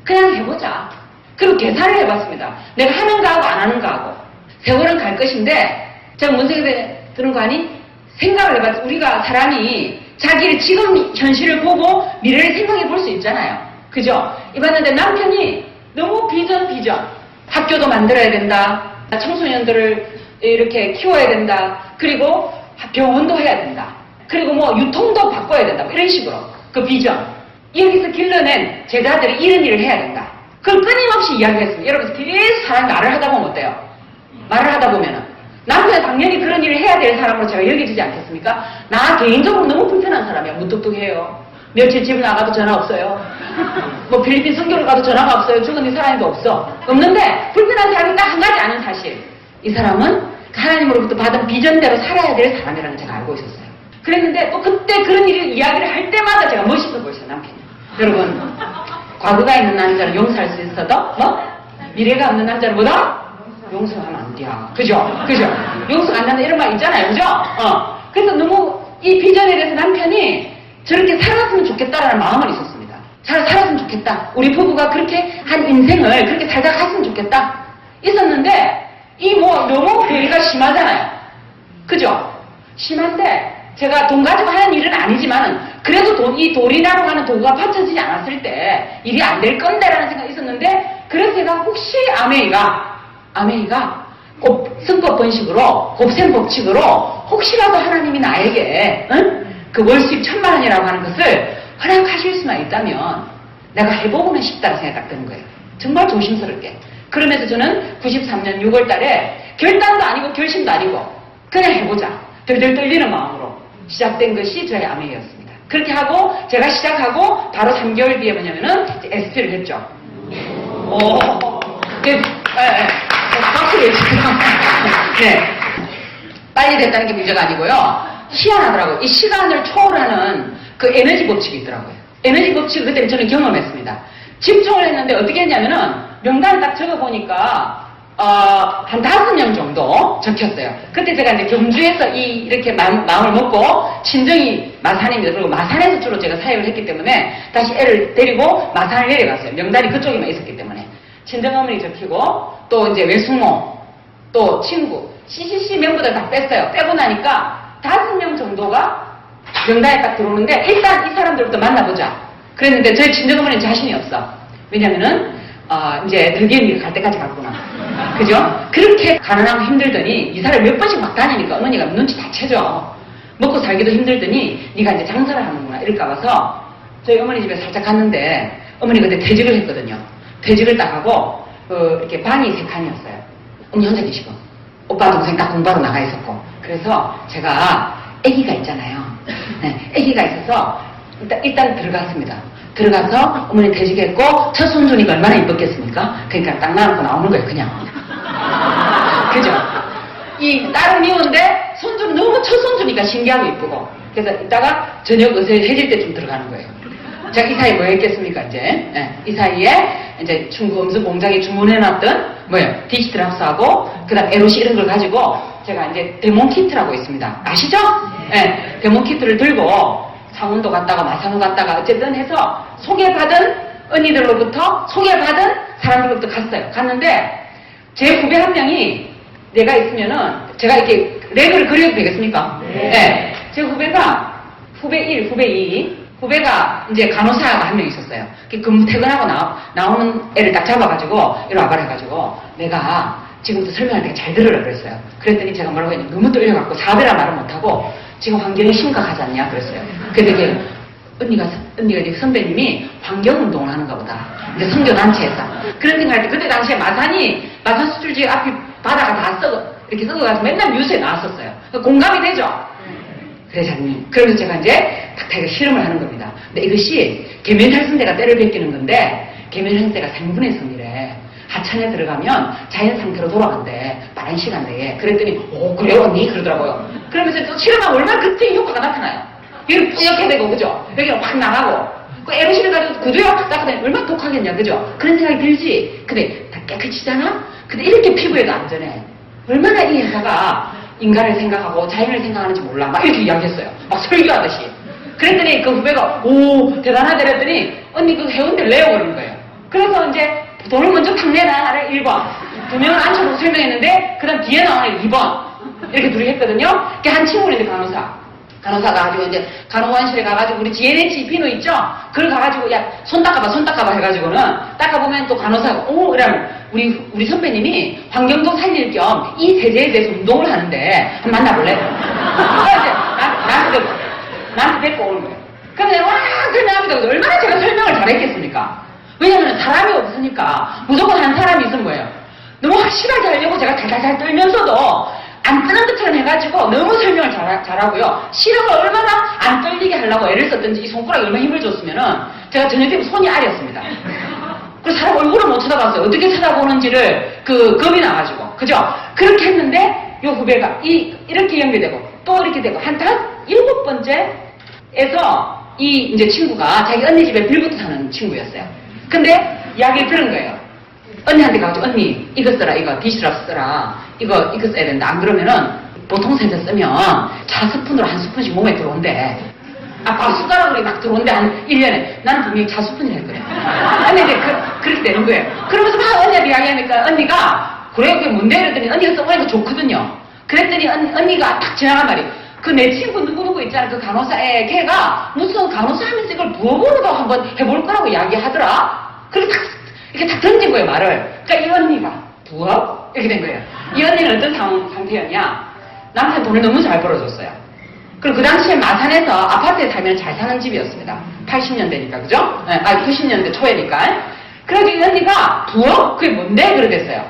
그냥 해보자. 그리고 계산을 해봤습니다. 내가 하는가 하고 안 하는가 하고. 세월은 갈 것인데, 제가 뭔 생각이 드는 거 아니? 생각을 해봤지. 우리가 사람이 자기의 지금 현실을 보고 미래를 생각해 볼 수 있잖아요. 그죠? 이봤는데 남편이 너무 비전. 학교도 만들어야 된다. 청소년들을 이렇게 키워야 된다. 그리고 병원도 해야 된다. 그리고 뭐 유통도 바꿔야 된다. 뭐 이런 식으로. 그 비전. 여기서 길러낸 제자들이 이런 일을 해야 된다. 그걸 끊임없이 이야기했습니다. 여러분 계속 사람이 말을 하다 보면 어때요? 말을 하다 보면은 남편은 당연히 그런 일을 해야 될 사람으로 제가 여겨지지 않겠습니까? 나 개인적으로 너무 불편한 사람이야. 무뚝뚝해요. 며칠 집 나가도 전화 없어요. 뭐 필리핀 선교를 가도 전화가 없어요. 죽은 이 사람도 없어. 없는데 불편한 사람이 딱 한 가지 아는 사실. 이 사람은 하나님으로부터 받은 비전대로 살아야 될 사람이라는 걸 제가 알고 있었어요. 그랬는데 또 그때 그런 일을 이야기를 할 때마다 제가 멋있어 보였어요. 남편이. 여러분 과거가 있는 남자는 용서할 수 있어도 미래가 없는 남자는 뭐다? 용서하면 안 돼. 그죠? 용서가 안 된다 이런 말 있잖아요. 그죠? 그래서 너무 이 비전에 대해서 남편이 저렇게 살았으면 좋겠다라는 마음은 있었습니다. 잘 살았으면 좋겠다. 우리 부부가 그렇게 한 인생을 그렇게 살다 갔으면 좋겠다. 있었는데 이 뭐 너무 괴리가 심하잖아요. 그죠? 심한데 제가 돈 가지고 하는 일은 아니지만은 그래도 이 돈이라고 하는 도구가 받쳐지지 않았을 때 일이 안 될 건데라는 생각이 있었는데 그래서 제가 혹시 아메이가 승법 번식으로 곱셈 법칙으로 혹시라도 하나님이 나에게 그 월수입 1,000만 원이라고 하는 것을 허락하실 수만 있다면 내가 해보고는 싶다는 생각이 딱 드는 거예요. 정말 조심스럽게. 그러면서 저는 93년 6월 달에 결단도 아니고 결심도 아니고 그냥 해보자. 덜덜 떨리는 마음으로 시작된 것이 저의 아메이였습니다. 그렇게 하고 제가 시작하고 바로 3개월 뒤에 뭐냐면은 SP를 했죠. 박수 해주세요. 네. 빨리 됐다는 게 문제가 아니고요. 희한하더라고요. 이 시간을 초월하는 그 에너지 법칙이 있더라고요. 에너지 법칙을 그때 저는 경험했습니다. 집중을 했는데 어떻게 했냐면은 명단을 딱 적어보니까 한 5명 정도 적혔어요. 그때 제가 이제 경주에서 이렇게 마음을 먹고 친정이 마산입니다. 그리고 마산에서 주로 제가 사역을 했기 때문에 다시 애를 데리고 마산을 내려갔어요. 명단이 그쪽에만 있었기 때문에. 친정 어머니 적히고 또 이제 외숙모 또 친구 CCC 멤버들 다 뺐어요. 빼고 나니까 5명 정도가 명단에 딱 들어오는데 일단 이 사람들부터 만나보자. 그랬는데 저희 친정어머니는 자신이 없어. 왜냐면은 이제 들기은이를 갈 때까지 갔구나. 그죠? 그렇게 가난하고 힘들더니 이 사람이 몇 번씩 막 다니니까 어머니가 눈치 다 채죠. 먹고 살기도 힘들더니 네가 이제 장사를 하는구나 이럴까 봐서 저희 어머니 집에 살짝 갔는데 어머니 그때 퇴직을 했거든요. 퇴직을 딱 하고 이렇게 방이 3칸이었어요. 어머니 혼자 계시고 오빠 동생 딱 공부하러 나가 있었고 그래서 제가 아기가 있잖아요. 네, 아기가 있어서 일단 들어갔습니다. 들어가서 어머니 퇴직했고 첫 손주니까 얼마나 이뻤겠습니까? 그러니까 딱 나놓고 나오는 거예요. 그냥. 그죠? 이 딸은 미운데 손주는 너무 첫 손주니까 신기하고 이쁘고 그래서 이따가 저녁 의사해질 때쯤 들어가는 거예요. 제가 이 사이에 뭐 했겠습니까, 이제? 네, 이 사이에 이제 중구 음수 공장에 주문해놨던 디지트랍스하고 그 다음 에로시 이런 걸 가지고 제가 이제 데몬 키트라고 있습니다. 아시죠? 네, 데몬 키트를 들고 창원도 갔다가 마산도 갔다가 어쨌든 해서 소개받은 언니들로부터 소개받은 사람들로부터 갔어요. 갔는데 제 후배 한 명이 내가 있으면은 제가 이렇게 렉을 그려도 되겠습니까? 네. 제 후배가 후배 1, 후배 2 후배가 이제 간호사가 한 명 있었어요. 퇴근하고 나오는 애를 딱 잡아가지고 이리 와봐라 해가지고 내가 지금부터 설명할 때 잘 들으라 그랬어요. 그랬더니 제가 뭐라고 했냐면 너무 떨려갖고 사배라 말을 못하고 지금 환경이 심각하지 않냐 그랬어요. 근데 언니가 이제 선배님이 환경운동을 하는가 보다. 이제 선교단체에서. 그런 생각할 때 그때 당시에 마산 수출지역 앞이 바다가 다 이렇게 썩어가지고 맨날 뉴스에 나왔었어요. 공감이 되죠? 회장님. 그러면서 제가 이제 탁탁하게 실험을 하는 겁니다. 근데 이것이 계면탈순대가 때를 베끼는 건데 계면 형태가 3분의 성이래. 하천에 들어가면 자연 상태로 돌아간대. 빠른 시간 내에. 그랬더니 그래요 언니? 그러더라고요. 그러면서 또 실험하면 얼마나 그때 효과가 나타나요. 여기 뿌옇게 되고 그죠? 여기는 확 나가고 그 에로실을 가지고 구두에 확 닦으면 얼마나 독하겠냐 그죠? 그런 생각이 들지? 근데 다 깨끗이잖아? 근데 이렇게 피부에도 안전해. 얼마나 이 회사가 인간을 생각하고 자연을 생각하는지 몰라. 막 이렇게 이야기했어요. 막 설교하듯이. 그랬더니 그 후배가 오 대단하다 그랬더니 언니 그 회원들 내요 그러는 거예요. 그래서 이제 돈을 먼저 탁 내놔 나를 1번 2명을 앉혀서 설명했는데 그 다음 뒤에 나오는 2번 이렇게 둘이 했거든요. 한 친구는 이제 간호사가 가지고 이제 간호원실에 가가지고 우리 GNH 비누 있죠? 그걸 가가지고 야 손 닦아봐 해가지고는 닦아보면 또 간호사가 오 이러면 우리 선배님이 환경도 살릴 겸 이 세제에 대해서 운동을 하는데 한번 만나볼래? 그래서 나한테 데리고 오는 거예요. 그럼 내가 그냥 하면서 얼마나 제가 설명을 잘했겠습니까? 왜냐면 사람이 없으니까 무조건 한 사람이 있은 거예요. 너무 확실하게 하려고 제가 달달달 떨면서도 안 뜨는 것처럼 해가지고 너무 설명을 잘하고요. 실험을 얼마나 안 떨리게 하려고 애를 썼든지 이 손가락에 얼마나 힘을 줬으면은 제가 저녁 때 손이 아렸습니다. 그래서 사람 얼굴을 못 쳐다봤어요. 어떻게 쳐다보는지를 겁이 나가지고. 그죠? 그렇게 했는데 요 후배가 이렇게 연결되고 또 이렇게 되고 한 7번째에서 이 이제 친구가 자기 언니 집에 빌부터 사는 친구였어요. 근데 이야기를 들은 거예요. 언니한테 가가지고 언니 이거 써라 이거 디시럽 써라 이거 써야 된다. 안 그러면은 보통 세제 쓰면 차 스푼으로 한 스푼씩 몸에 들어온대. 밥 숟가락으로 막 들어온대 한 1년에. 나는 분명히 차 스푼을 했거든. 근데 이제 그렇게 되는 거예요. 그러면서 막 언니한테 이야기하니까 언니가 그래 그게 뭔데 이랬더니 언니가 써보니까 좋거든요. 그랬더니 언니가 딱 지나간 말이 그 내 친구 누구누구 있잖아 그 간호사에 걔가 무슨 간호사 하면서 이걸 부업으로도 한번 해볼 거라고 이야기하더라. 그렇게 이렇게 딱 던진 거예요 말을. 그러니까 이 언니가 부업? 이렇게 된 거예요. 이 언니는 어떤 상태였냐. 남편 돈을 너무 잘 벌어줬어요. 그리고 그 당시에 마산에서 아파트에 살면 잘 사는 집이었습니다. 80년대니까 그죠? 90년대 초에니까. 그래서 이 언니가 부업? 그게 뭔데? 그러겠어요.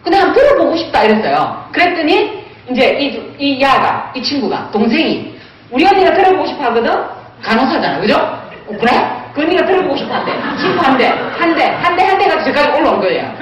근데 한번 들어보고 싶다 이랬어요. 그랬더니 이제 이 야가 이 친구가 동생이 우리 언니가 들어보고 싶어 하거든? 간호사잖아 그죠? 그래? 그 언니가 들어보고 싶어 한대. 친구 한 대 가지고 저까지 올라온 거예요.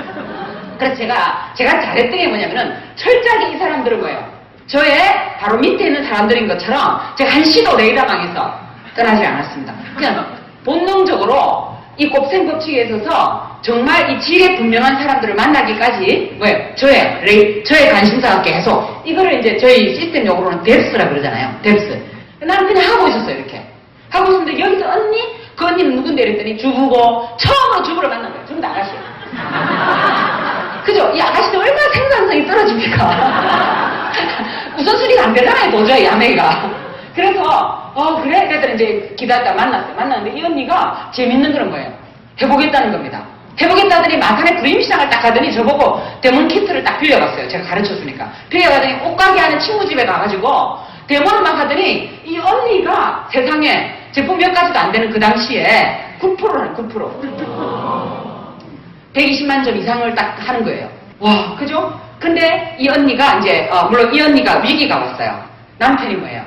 그래서 제가 잘했던 게 뭐냐면은 철저하게 이 사람들은 뭐예요? 저의 바로 밑에 있는 사람들인 것처럼 제가 한시도 레이더방에서 떠나지 않았습니다. 그냥 본능적으로 이 곱셈법칙에 있어서 정말 이 질에 분명한 사람들을 만나기까지 뭐예요? 저의 관심사가 계속 이거를 이제 저희 시스템 용어로는 뎁스라 그러잖아요. 뎁스. 나는 그냥 하고 있었어요. 이렇게 하고 있었는데 여기서 언니? 그 언니는 누군데 이랬더니 주부고 처음으로 주부를 만난 거예요. 주부도 아가씨. 그죠? 이 아가씨도 얼마나 생산성이 떨어집니까? 우선순위가 안 되잖아요. 도저히 아내가. 그래서 그래? 그랬더니 이제 기다렸다 만났어요. 만났는데 이 언니가 재밌는 그런 거예요. 해보겠다는 겁니다. 해보겠다더니 마산에 부임시장을 딱 가더니 저보고 대문 키트를 딱 빌려갔어요. 제가 가르쳐주니까. 빌려가더니 옷가게 하는 친구 집에 가가지고 대문을 막 하더니 이 언니가 세상에 제품 몇 가지도 안 되는 그 당시에 9%라는 9%. 120만 점 이상을 딱 하는 거예요. 와, 그죠? 근데 이 언니가 이제, 물론 이 언니가 위기가 왔어요. 남편이 뭐예요?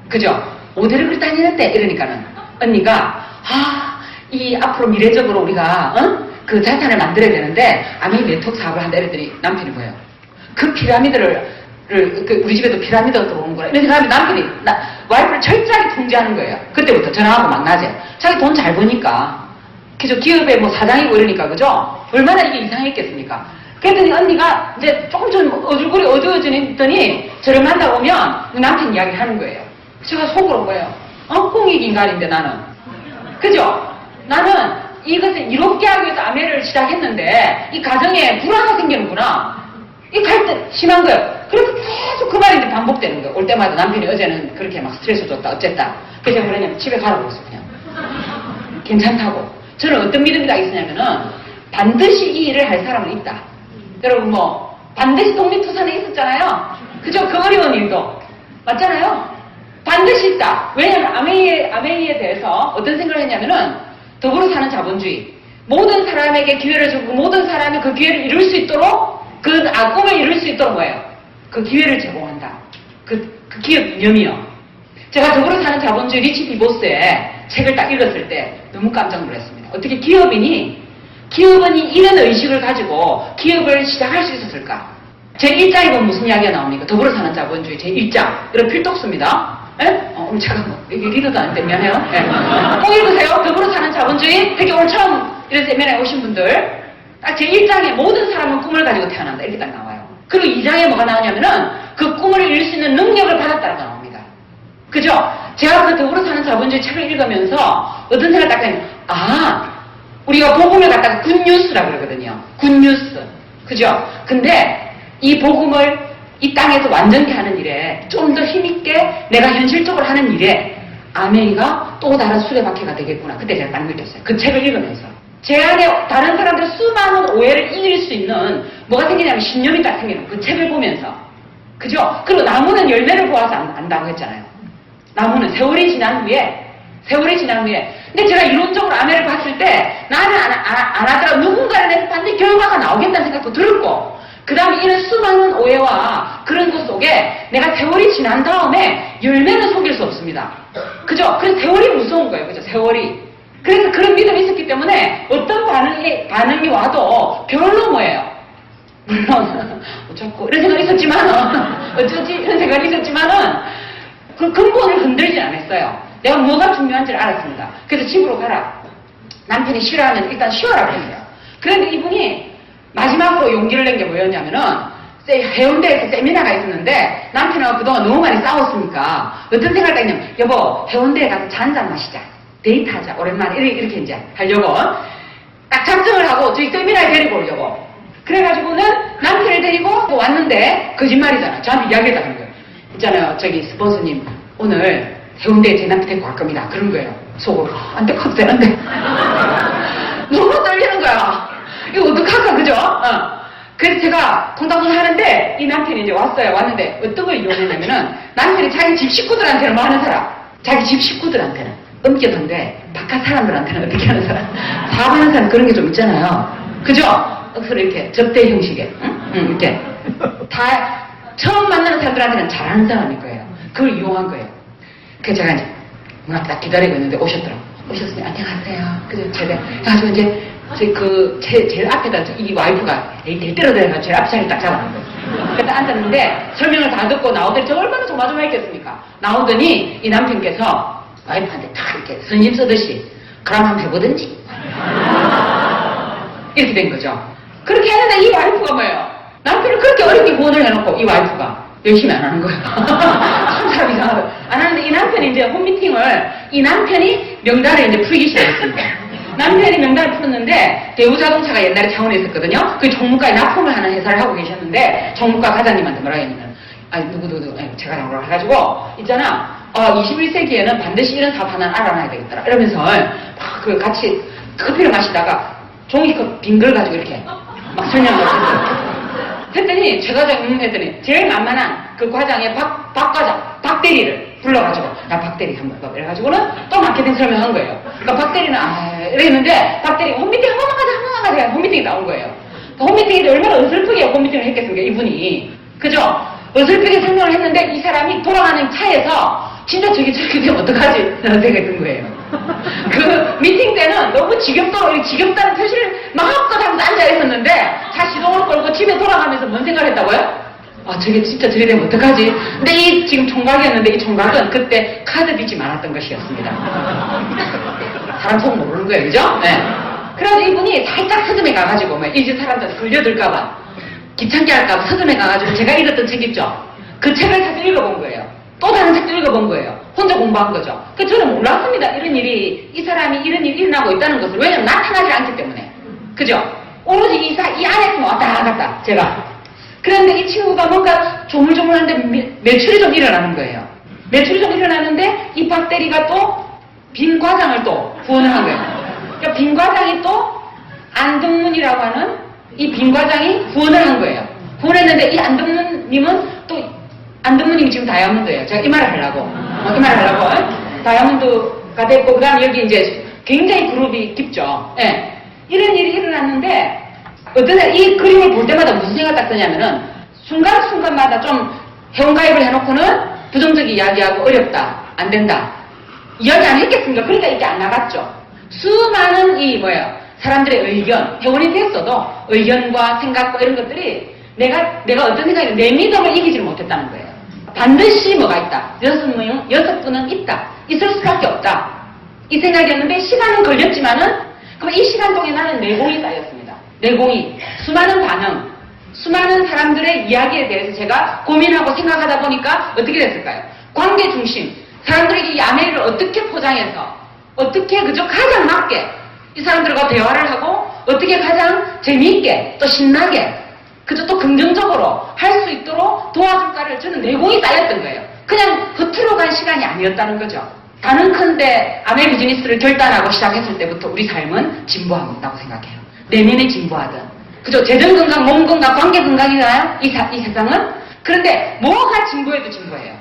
그죠? 모델을 다니는데 이러니까는 언니가, 이 앞으로 미래적으로 우리가, 그 자산을 만들어야 되는데, 아메이 네트워크 사업을 한다 이랬더니 남편이 뭐예요? 그 피라미드를 우리 집에도 피라미드가 들어오는구나. 이런 생각하면 남편이, 와이프를 철저하게 통제하는 거예요. 그때부터 전화하고 만나재. 자기 돈 잘 버니까. 그죠? 기업의 뭐 사장이고 이러니까, 그죠? 얼마나 이게 이상했겠습니까? 그랬더니 언니가 이제 조금 좀 얼굴이 어두워지더니 저를 만나보면 남편 이야기를 하는 거예요. 제가 속으로 뭐예요? 공익인간인데 나는. 그죠? 나는 이것을 이롭게 하기 위해서 아메를 시작했는데 이 가정에 불화가 생기는구나. 이 갈등 심한 거예요. 그래서 계속 그 말이 이제 반복되는 거예요. 올 때마다 남편이 어제는 그렇게 막 스트레스 줬다 어쨌다. 그래서 제가 그러냐면 집에 가라고 했어요. 그냥. 괜찮다고. 저는 어떤 믿음이 다 있었냐면은 반드시 이 일을 할 사람은 있다. 여러분 뭐 반드시 독립투사는 있었잖아요. 그죠? 그 어려운 일도. 맞잖아요. 반드시 있다. 왜냐하면 아메이에 대해서 어떤 생각을 했냐면은 더불어 사는 자본주의. 모든 사람에게 기회를 주고 모든 사람이 그 기회를 이룰 수 있도록 그 꿈을 이룰 수 있도록 뭐예요? 그 기회를 제공한다. 그 기업 이념이요. 제가 더불어 사는 자본주의 리치 비보스의 책을 딱 읽었을 때 너무 깜짝 놀랐습니다. 어떻게 기업인이 이런 의식을 가지고 기업을 시작할 수 있었을까? 제1장에 보면 무슨 이야기가 나옵니까? 더불어 사는 자본주의 제1장. 이런 필독수입니다. 예? 제가 뭐, 이게 리더도 안 되면해요. 예. 꼭 읽으세요. 더불어 사는 자본주의. 특히 오늘 처음 이런 세미나에 오신 분들. 딱 제1장에 모든 사람은 꿈을 가지고 태어난다. 이렇게 딱 나와요. 그리고 2장에 뭐가 나오냐면은 그 꿈을 이룰 수 있는 능력을 받았다라고 나옵니다. 그죠? 제가 그 더불어 사는 자본주의 책을 읽으면서 어떤 생각을 딱 하면, 우리가 복음을 갖다가 굿뉴스라고 그러거든요. 굿뉴스. 그죠? 근데 이 복음을 이 땅에서 완전히 하는 일에 좀 더 힘있게 내가 현실적으로 하는 일에 아메리가 또 다른 수레바퀴가 되겠구나. 그때 제가 딱 느꼈어요. 그 책을 읽으면서. 제 안에 다른 사람들 수많은 오해를 이길 수 있는 뭐가 생기냐면 신념이 딱 생기는 그 책을 보면서. 그죠? 그리고 나무는 열매를 보아서 안다고 했잖아요. 나무는 세월이 지난 후에. 근데 제가 이론적으로 아메를 봤을 때 나는 안 하더라도 누군가를 내서 반드시 결과가 나오겠다는 생각도 들었고 그 다음에 이런 수많은 오해와 그런 것 속에 내가 세월이 지난 다음에 열매는 속일 수 없습니다. 그죠? 그래서 세월이 무서운 거예요. 그죠? 세월이. 그래서 그런 믿음이 있었기 때문에 어떤 반응이 와도 별로 뭐예요. 물론 자꾸 이런 생각이 있었지만은 어쩌지 이런 생각이 있었지만은 그 근본을 흔들지 않았어요. 내가 뭐가 중요한지를 알았습니다. 그래서 집으로 가라. 남편이 싫어하면 일단 쉬어라 그랬어요. 그런데 이분이 마지막으로 용기를 낸 게 뭐였냐면은 해운대에서 세미나가 있었는데 남편하고 그동안 너무 많이 싸웠으니까 어떤 생각을 했냐면 여보 해운대에 가서 차 한잔 마시자. 데이트하자. 오랜만에 이렇게 이제 하려고 딱 작정을 하고 저희 세미나에 데리고 오려고. 그래가지고는 남편을 데리고 왔는데 거짓말이잖아. 저한테 이야기를 하는 거예요. 있잖아요. 저기 스폰서님 오늘 해운대에 제 남편 데리고 갈 겁니다. 그런 거예요. 속으로. 안 데리고 가도 되는데. 너무 떨리는 거야. 이거 어떡할까, 그죠? 그래서 제가 통닭을 하는데 이 남편이 이제 왔는데 어떤 걸 이용했냐면은 남편이 자기 집 식구들한테는 뭐 하는 사람? 자기 집 식구들한테는 엄격한데 바깥 사람들한테는 어떻게 하는 사람? 사업하는 사람 그런 게 좀 있잖아요. 그죠? 억수로 이렇게 접대 형식에. 이렇게. 다 처음 만나는 사람들한테는 잘하는 사람일 거예요. 그걸 이용한 거예요. 그래서 제가 이제 문 앞에 딱 기다리고 있는데 오셨더라고. 오셨으니 안녕하세요. 그래서 제가 해가지고 이제 제일 앞에다 이 와이프가 될 때로 돼가지고 제일 앞 자리를 딱 잡아놓은 거예요. 그래서 앉았는데 설명을 다 듣고 나오더니 저 얼마나 조마조마했겠습니까? 나오더니 이 남편께서 와이프한테 탁 이렇게 선심 쓰듯이 그럼 한번 해보든지 이렇게 된 거죠. 그렇게 했는데 이 와이프가 뭐예요? 남편을 그렇게 어렵게 구원을 해놓고 이 와이프가 열심히 안 하는 거예요. 참 사람 이상하다. 안 하는데 이 남편이 이제 홈미팅을 이 남편이 명단을 이제 풀기 시작했습니다. 남편이 명단을 풀었는데 대우자동차가 옛날에 창원에 있었거든요. 그 종무과에 납품을 하는 회사를 하고 계셨는데 종무과 과장님한테 뭐라 했냐면 누구 제가 나오라고 해가지고 있잖아 21세기에는 반드시 이런 사업 하나는 알아놔야 되겠더라 이러면서 막 그 같이 커피를 마시다가 종이컵 빈 걸 가지고 이렇게 막 설명을 했어요. 했더니 제가 했더니 제일 만만한 그 과장의 박 과장, 박 대리를 불러가지고 야 박 대리 한번 봐 이래가지고는 또 마케팅 설명한 거예요. 그러니까 박 대리는 이랬는데 박 대리 홈미팅 한 번만 가자 홈미팅이 나온 거예요. 홈미팅이 얼마나 어설프게 홈미팅을 했겠습니까 이분이. 그죠? 어설프게 설명을 했는데 이 사람이 돌아가는 차에서 진짜 저게 저렇게 되면 어떡하지? 라는 생각이 든 거예요. 그 미팅 때는 너무 지겹다는 표시를 마음껏 하면서 앉아있었는데 차 시동을 걸고 집에 돌아가면서 뭔 생각을 했다고요? 저게 진짜 저래 되면 어떡하지? 근데 이 지금 총각이었는데 이 총각은 그때 카드 빚이 많았던 것이었습니다. 사람 속 모르는 거예요. 그죠? 네. 그래서 이분이 살짝 서점에 가가지고 이제 사람들 걸려들까봐 귀찮게 할까봐 서점에 가가지고 제가 읽었던 책 있죠? 그 책을 사서 읽어본 거예요. 또 다른 책도 읽어본 거예요. 혼자 공부한 거죠. 그래서 저는 몰랐습니다. 이런 일이, 이 사람이 이런 일이 일어나고 있다는 것을. 왜냐면 나타나지 않기 때문에. 그죠? 오로지 이 안에서 왔다 갔다, 제가. 그런데 이 친구가 뭔가 조물조물하는데 매출이 좀 일어나는 거예요. 매출이 좀 일어나는데 이 박 대리가 또 빈 과장을 또 구원을 한 거예요. 그러니까 빈 과장이 또 안덕문이라고 하는 이 빈 과장이 구원을 한 거예요. 구원했는데 이 안덕문님은 또 안덕문님이 지금 다이아몬드예요. 제가 이 말을 하려고. 다이아몬드가 됐고, 그 다음에 여기 이제 굉장히 그룹이 깊죠. 예. 이런 일이 일어났는데, 이 그림을 볼 때마다 무슨 생각 딱 드냐면은, 순간순간마다 좀 회원가입을 해놓고는 부정적 이야기하고 어렵다, 안 된다. 이야기 안 했겠습니까? 그러니까 이게 안 나갔죠. 수많은 사람들의 의견, 회원이 됐어도 의견과 생각과 이런 것들이 내가 어떤 생각이 내 믿음을 이기지를 못했다는 거예요. 반드시 뭐가 있다. 여섯 분은 있다. 있을 수밖에 없다. 이 생각이었는데 시간은 걸렸지만은 그럼 이 시간 동안 나는 내공이 쌓였습니다. 내공이 수많은 반응, 수많은 사람들의 이야기에 대해서 제가 고민하고 생각하다 보니까 어떻게 됐을까요? 관계 중심, 사람들에게 이 아메리를 어떻게 포장해서 어떻게 그저 가장 맞게 이 사람들과 대화를 하고 어떻게 가장 재미있게 또 신나게 그저 또 긍정적으로 할 수 있도록 도와줄까를 저는 내공이 쌓였던 거예요. 그냥 겉으로 간 시간이 아니었다는 거죠. 가능컨대 아메 비즈니스를 결단하고 시작했을 때부터 우리 삶은 진보하고 있다고 생각해요. 내면이 진보하든 그죠? 재정 건강, 몸 건강, 관계 건강이잖아요. 이 세상은. 그런데 뭐가 진보해도 진보해요.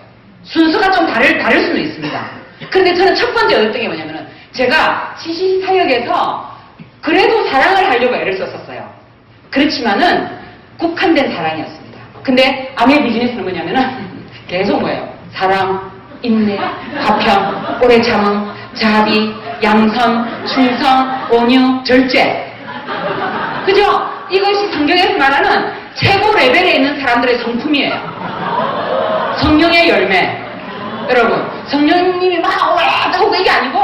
순서가 좀 다를 수는 있습니다. 그런데 저는 첫 번째 어떤 게 뭐냐면은 제가 지시사역에서 그래도 사랑을 하려고 애를 썼었어요. 그렇지만은 국한된 사랑이었습니다. 근데 아메 비즈니스는 뭐냐면은 계속 사랑, 인내, 화평, 오래 참음, 자비, 양선, 충성, 온유, 절제. 그죠? 이것이 성경에서 말하는 최고 레벨에 있는 사람들의 성품이에요. 성령의 열매. 여러분, 성령님이 막 오래하고 이게 아니고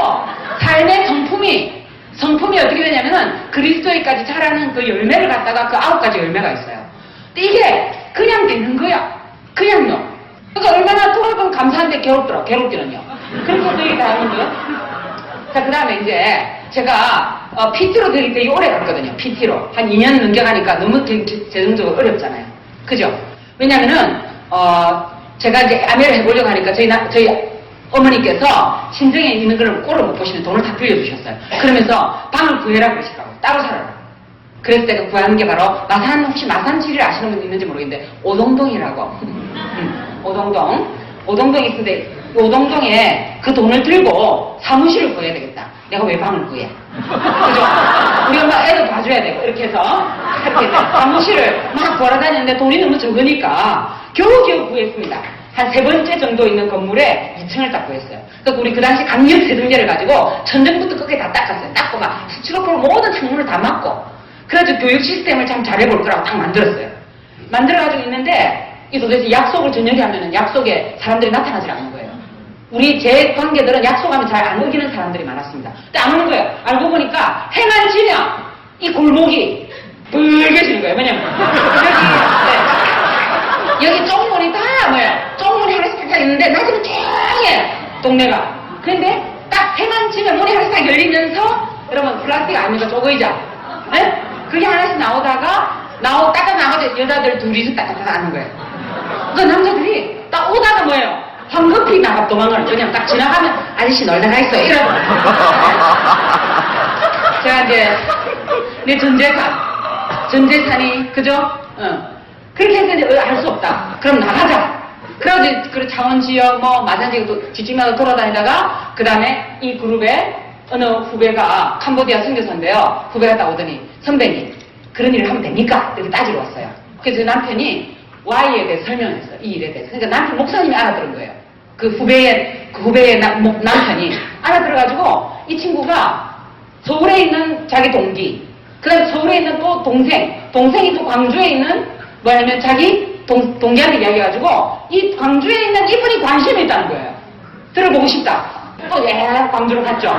삶의 성품이 어떻게 되냐면은 그리스도에까지 자라는 그 열매를 갖다가 그 9가지 열매가 있어요. 근데 이게 그냥 되는 거야. 그냥요. 그러니까 얼마나 돌아보면 감사한데 괴롭기는요. 그래서 되게 다양한데요. 자, 그 다음에 이제 제가 PT로 되게 오래 갔거든요. PT로. 한 2년 넘겨가니까 너무 재정적으로 어렵잖아요. 그죠? 왜냐면은, 제가 이제 아메를 해보려고 하니까 저희 어머니께서 신정에 있는 걸 꼴을 못 보시면 돈을 다 빌려주셨어요. 그러면서 방을 구해라 그러시더라고요. 따로 살아라. 그래서 제가 구하는 게 바로 혹시 마산지리를 아시는 분 있는지 모르겠는데 오동동이라고. 오동동이 있는데 오동동에 그 돈을 들고 사무실을 구해야 되겠다. 내가 왜 방을 구해? 그죠? 우리 엄마 애도 봐줘야 되고 이렇게 해서 이렇게 사무실을 막 돌아다녔는데 돈이 너무 적으니까 겨우겨우 구했습니다. 한 3번째 정도 있는 건물에 2층을 딱 구했어요. 그러니까 우리 그 당시 강력 세정제를 가지고 천정부터 끝까지 다 닦았어요. 닦고 막 수치로프로 모든 창문을 다 막고 그래서 교육 시스템을 참 잘해볼 거라고 딱 만들었어요. 만들어가지고 있는데 이 도대체 약속을 저녁에 하면은 약속에 사람들이 나타나질 않는 거예요. 제 관계들은 약속하면 잘 안 어기는 사람들이 많았습니다. 근데 안 오는 거예요. 알고 보니까 해만 지면 이 골목이 붉게지는 거예요. 왜냐면 여기 쪽문이 다 쪽문이 하나씩 딱 있는데 낮에는 조용해 동네가. 그런데 딱 해만 지면 문이 하나씩 딱 열리면서 여러분 플라스틱 아닙니까? 쪼그이자. 네? 그게 하나씩 나오다가 딱 나가서 여자들 둘이서 딱 하는 거예요. 그 남자들이 딱 오다가 황급히 도망가는 거예요. 그냥 딱 지나가면 아저씨 놀다가 있어요. 이러고. 제가 이제 내 전재산이 그죠? 그렇게 해서 알 수 없다. 그럼 나가자. 그래가지고 창원지역 마산지역 지역마다 돌아다니다가 그 다음에 이 그룹에 어느 후배가 캄보디아 선교사인데요. 후배가 딱 오더니 선배님 그런 일을 하면 됩니까? 이렇게 따지러 왔어요. 그래서 남편이 Y에 대해서 설명했어요. 이 일에 대해서. 그러니까 남편 목사님이 알아들은 거예요. 그 후배의 남편이 알아들어가지고 이 친구가 서울에 있는 자기 동기, 그 다음에 서울에 있는 또 동생이 또 광주에 있는 자기 동기한테 이야기해가지고 이 광주에 있는 이분이 관심이 있다는 거예요. 들어보고 싶다. 또 광주로 갔죠.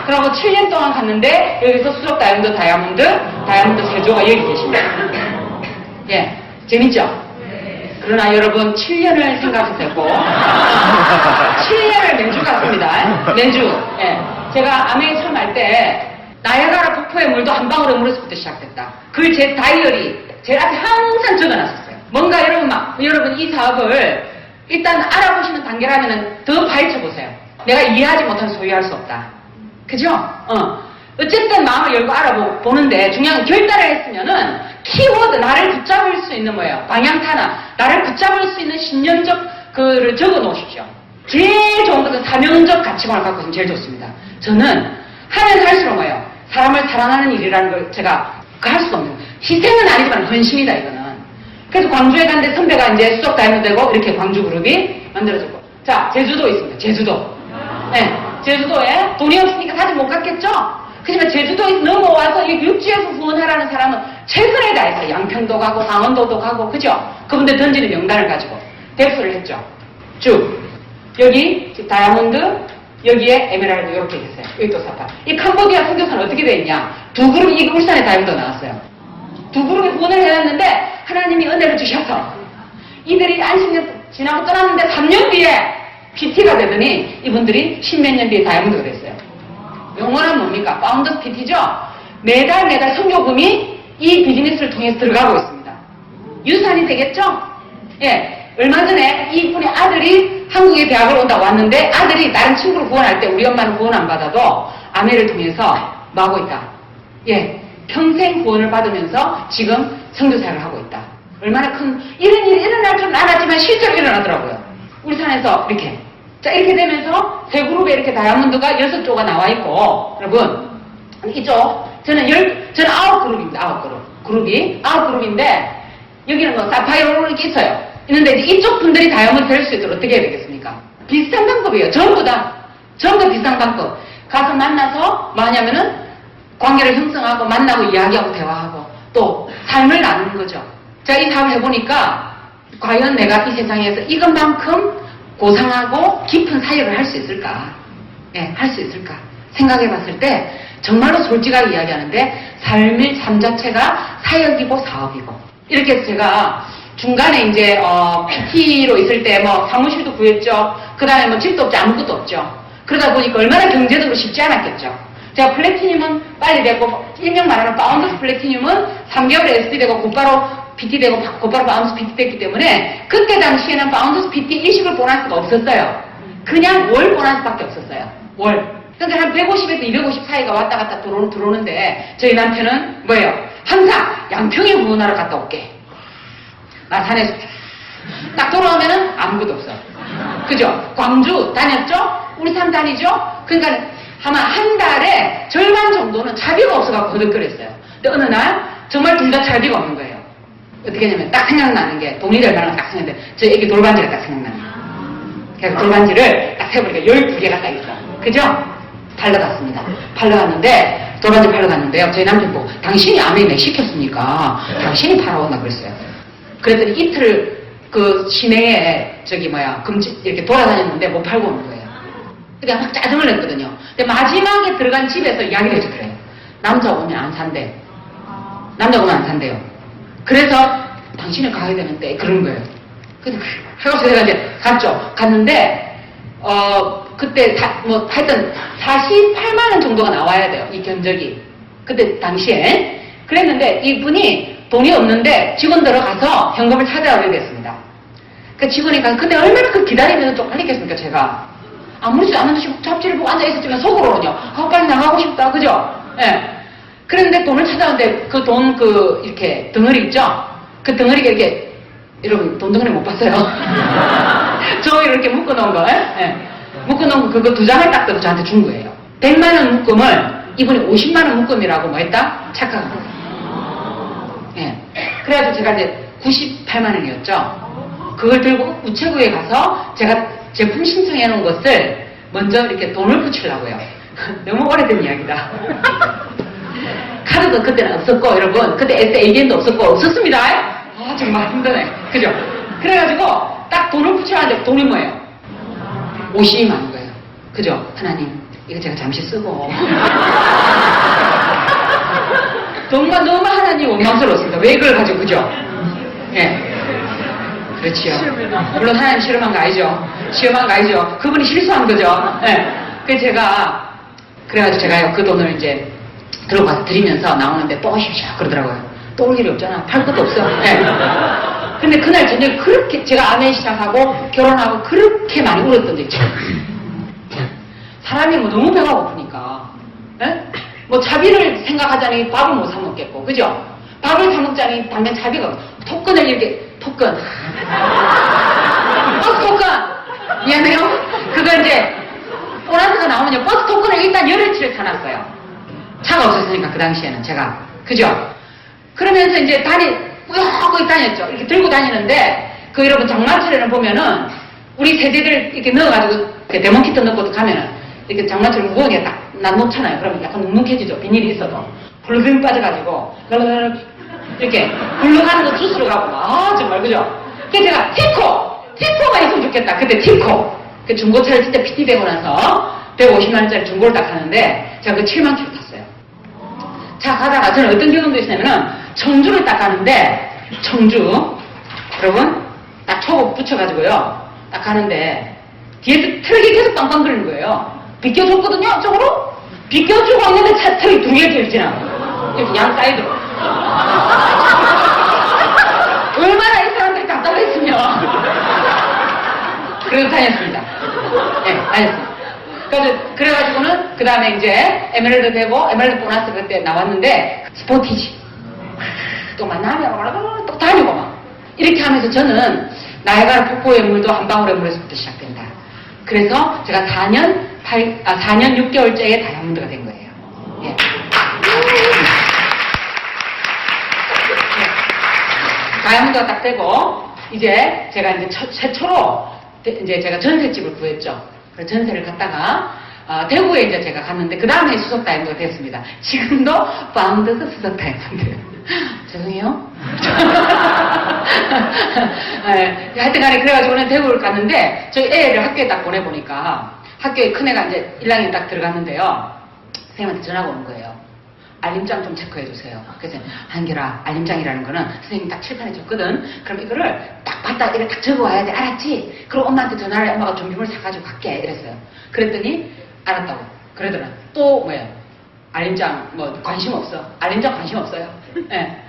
그러고 7년 동안 갔는데 여기서 수족 다이아몬드 세조가 여기 계십니다. 예, 재밌죠? 그러나 여러분 7년을 생각했고 7년을 매주 갔습니다. 매주. 예. 제가 아메 처음 할 때 나야가라 폭포의 물도 한 방울의 물에서부터 시작됐다. 그걸 제 다이어리 제 앞에 항상 적어놨었어요. 뭔가 여러분 이 사업을 일단 알아보시는 단계라면 더 파헤쳐보세요. 내가 이해하지 못하면 소유할 수 없다. 그죠? 어쨌든 마음을 열고 알아보는데 중요한 결단을 했으면은 키워드 나를 붙잡을 수 있는 방향타나 나를 붙잡을 수 있는 신념적 그를 적어 놓으십시오. 제일 좋은 것은 사명적 가치관을 갖고 있으면 제일 좋습니다. 저는 하면 할수록 사람을 사랑하는 일이라는 걸 제가 할 수가 없는 희생은 아니지만 헌신이다 이거는. 그래서 광주에 갔는데 선배가 이제 수족 다이아몬드 되고 이렇게 광주 그룹이 만들어졌고 자 제주도 있습니다. 제주도. 네. 제주도에 돈이 없으니까 다들 못 갔겠죠? 하지만 제주도에 넘어와서 이 육지에서 후원하라는 사람은 최선을 다해서 양평도 가고 강원도도 가고 그죠? 그분들 던지는 명단을 가지고 대표를 했죠. 쭉 여기 다이아몬드 여기에 에메랄드 이렇게 있어요. 여기 또 사파. 이 캄보디아 선교사는 어떻게 돼 있냐? 두 그룹 이 울산에 다이아몬드 나왔어요. 두 그룹에 후원을 해놨는데 하나님이 은혜를 주셔서 이들이 안식년 지나고 떠났는데 3년 뒤에 PT가 되더니 이분들이 10몇 년 뒤에 다이아몬드가 됐어요. 영원한 뭡니까? 파운더스 PT죠? 매달 선교금이 이 비즈니스를 통해서 들어가고 있습니다. 유산이 되겠죠? 예. 얼마 전에 이분의 아들이 한국에 대학을 온다 왔는데 아들이 다른 친구를 구원할 때 우리 엄마는 구원 안 받아도 아내를 통해서 뭐 하고 있다? 예. 평생 구원을 받으면서 지금 선교사를 하고 있다. 얼마나 큰 이런 일이 일어날 줄은 알았지만 실제로 일어나더라고요. 울산에서 이렇게 자 이렇게 되면서 세 그룹에 이렇게 다이아몬드가 6조가 나와 있고 여러분 이쪽 저는 9그룹입니다. 9그룹인데 여기는 뭐 사파이어 이렇게 있어요. 있는데 이제 이쪽 분들이 다이아몬드 될 수 있도록 어떻게 해야 되겠습니까? 비슷한 방법이에요. 전부 비슷한 방법. 가서 만나서 뭐 하냐면은 관계를 형성하고 만나고 이야기하고 대화하고 또 삶을 나누는 거죠. 제가 이 사업을 해보니까 과연 내가 이 세상에서 이것만큼 고상하고 깊은 사역을 할 수 있을까? 예, 할 수 있을까? 생각해 봤을 때 정말로 솔직하게 이야기하는데 삶의 삶 자체가 사역이고 사업이고 이렇게 해서 제가 중간에 이제 PT로 있을 때 뭐 사무실도 구했죠. 그 다음에 뭐 집도 없죠. 아무것도 없죠. 그러다 보니까 얼마나 경제적으로 쉽지 않았겠죠. 제가 플래티늄은 빨리 되고 일명 말하는 파운더스 플래티늄은 3개월에 SD 되고 곧바로 PT 되고 곧바로 파운더스 PT 됐기 때문에 그때 당시에는 파운더스 PT 일식을 보너스가 없었어요. 그냥 월 보너스밖에 없었어요. 월. 그러니까 한 150에서 250 사이가 왔다 갔다 들어오는데 저희 남편은 뭐예요? 항상 양평에 후원하러 갔다 올게. 마산에서 딱 돌아오면은 아무것도 없어. 그죠? 광주 다녔죠? 울산 다니죠? 그러니까 아마 한 달에 절반 정도는 차비가 없어갖고 거듭거렸어요. 근데 어느 날 정말 둘 다 차비가 없는 거예요. 어떻게 하냐면 딱 생각나는 게 돈이 될 만한 딱 생각나는데 저 애기 돌반지가 딱 생각나요. 그래서 돌반지를 딱 세보니까 12개가 딱 있어. 그죠? 팔러 갔습니다. 팔러 갔는데 돌반지 팔러 갔는데요. 저희 남편 보고 당신이 아멘에 시켰으니까 당신이 팔아온다 그랬어요. 그랬더니 이틀 그 시내에 이렇게 돌아다녔는데 못 팔고 오는 거예요. 그러니까 막 짜증을 냈거든요. 근데 마지막에 들어간 집에서 이야기를 해서 그래요. 남자 오면 안 산대. 남자 오면 안 산대요. 그래서 당신이 가야 되는데 그런 거예요. 그래서 제가 이제 갔죠. 갔는데 그때 하여튼 48만 원 정도가 나와야 돼요. 이 견적이. 그때 당시에 그랬는데 이분이 돈이 없는데 직원 들어가서 현금을 찾아오게 됐습니다. 그 직원이 가서 근데 얼마나 그 기다리면 쪽팔리겠습니까 제가. 아무렇지도 않은 듯이 잡지를 보고 앉아있었지만 속으로는요. 빨리 나가고 싶다. 그죠? 예. 그런데 돈을 찾아오는데 그 돈 이렇게 덩어리 있죠? 그 덩어리가 이렇게 여러분 돈 덩어리 못 봤어요? 종이로 이렇게 묶어놓은 거. 예? 묶어놓은 거 그거 2장을 딱 뜯어 저한테 준 거예요. 100만 원 묶음을 이분이 50만 원 묶음이라고 뭐 했다? 착각하고. 예. 그래가지고 제가 이제 98만 원이었죠. 그걸 들고 우체국에 가서 제가 제품 신청해 놓은 것을 먼저 이렇게 돈을 붙이려고요. 너무 오래된 이야기다. 카드도 그때는 없었고 여러분 그때 ATM도 없었습니다. 아 정말 힘드네. 그죠? 그래가지고 딱 돈을 붙여놨는데 돈이 뭐예요? 50만 원 거예요. 그죠? 하나님 이거 제가 잠시 쓰고 정말 너무 하나님 원망스러웠습니다. 왜 이걸 가지고 그죠? 예. 그렇지요. 물론 하나님 실험한 거 아니죠. 시험한 거 아니죠. 그분이 실수한 거죠. 예. 그래가지고 제가요 그 돈을 이제 들어가서 드리면서 나오는데 또 오십시오 그러더라고요. 또 올 일이 없잖아. 팔 것도 없어. 예. 근데 그날 저녁에 그렇게 제가 아멘 시작하고 결혼하고 그렇게 많이 울었던 적 있죠. 사람이 뭐 너무 배가 고프니까. 예? 뭐 차비를 생각하자니 밥을 못 사 먹겠고, 그죠? 밥을 사 먹자니 당면 차비가 토큰을 이렇게 토큰. 버스 토큰. 미안해요. 그거 이제 보너스가 나오면요 버스 토큰을 일단 열흘치를 사놨어요. 차가 없었으니까 그 당시에는 제가 그죠? 그러면서 이제 꾸역꾸역 다녔죠. 이렇게 들고 다니는데 그 여러분 장마철에는 보면은 우리 세대들 이렇게 넣어가지고 데모키트 넣고 가면은 이렇게 장난처럼 무거운 게 딱 놔놓잖아요. 그러면 약간 눅눅해지죠. 비닐이 있어도. 훌렁 빠져가지고, 이렇게 훌렁하는 거 주스러 가고, 정말, 그죠? 그래서 제가 티코가 있으면 좋겠다. 그때 티코. 그 중고차를 진짜 PT 되고 나서 150만원짜리 중고를 딱 하는데, 제가 그 7만 킬로 탔어요. 자, 가다가 저는 어떤 경험도 있었냐면은, 청주를 딱 가는데, 청주, 여러분, 딱 초보 붙여가지고요. 딱 가는데, 뒤에서 트럭이 계속 빵빵 거리는 거예요. 비껴줬거든요, 쪽으로? 비껴주고 있는데 차 트럭이 2개 지나. 이렇게 양 사이드로. 얼마나 이 사람들이 답답했으면. 그래서 다녔습니다. 네, 다녔습니다. 그래가지고는, 그 다음에 이제, 에메랄드 되고, 에메랄드 보너스 그때 나왔는데, 스포티지. 또 만나면, 또 다니고 막. 이렇게 하면서 저는, 나이아가라 폭포의 물도 한 방울의 물에서부터 시작된다. 그래서 제가 4년 6개월째에 다이아몬드가 된 거예요. 예. 다이아몬드가 딱 되고, 이제 제가 이제 최초로, 이제 제가 전셋집을 구했죠. 그래서 전세를 갔다가, 대구에 이제 제가 갔는데, 그 다음에 수석 다이아몬드가 됐습니다. 지금도 파운드에서 수석 다이아몬드. 죄송해요. 네, 하여튼 간에 그래가지고는 대구를 갔는데, 저희 애를 학교에 딱 보내보니까, 학교에 큰애가 이제 1학년 딱 들어갔는데요. 선생님한테 전화가 오는 거예요. 알림장 좀 체크해주세요. 그래서, 한결아, 알림장이라는 거는 선생님이 딱 칠판에 줬거든. 그럼 이거를 딱 봤다, 이렇게 딱 적어와야 돼. 알았지? 그럼 엄마한테 전화를 해. 엄마가 준비물 사가지고 갈게. 이랬어요. 그랬더니, 알았다고. 그러더라. 또, 뭐예요? 알림장, 관심 없어. 알림장 관심 없어요. 예. 네.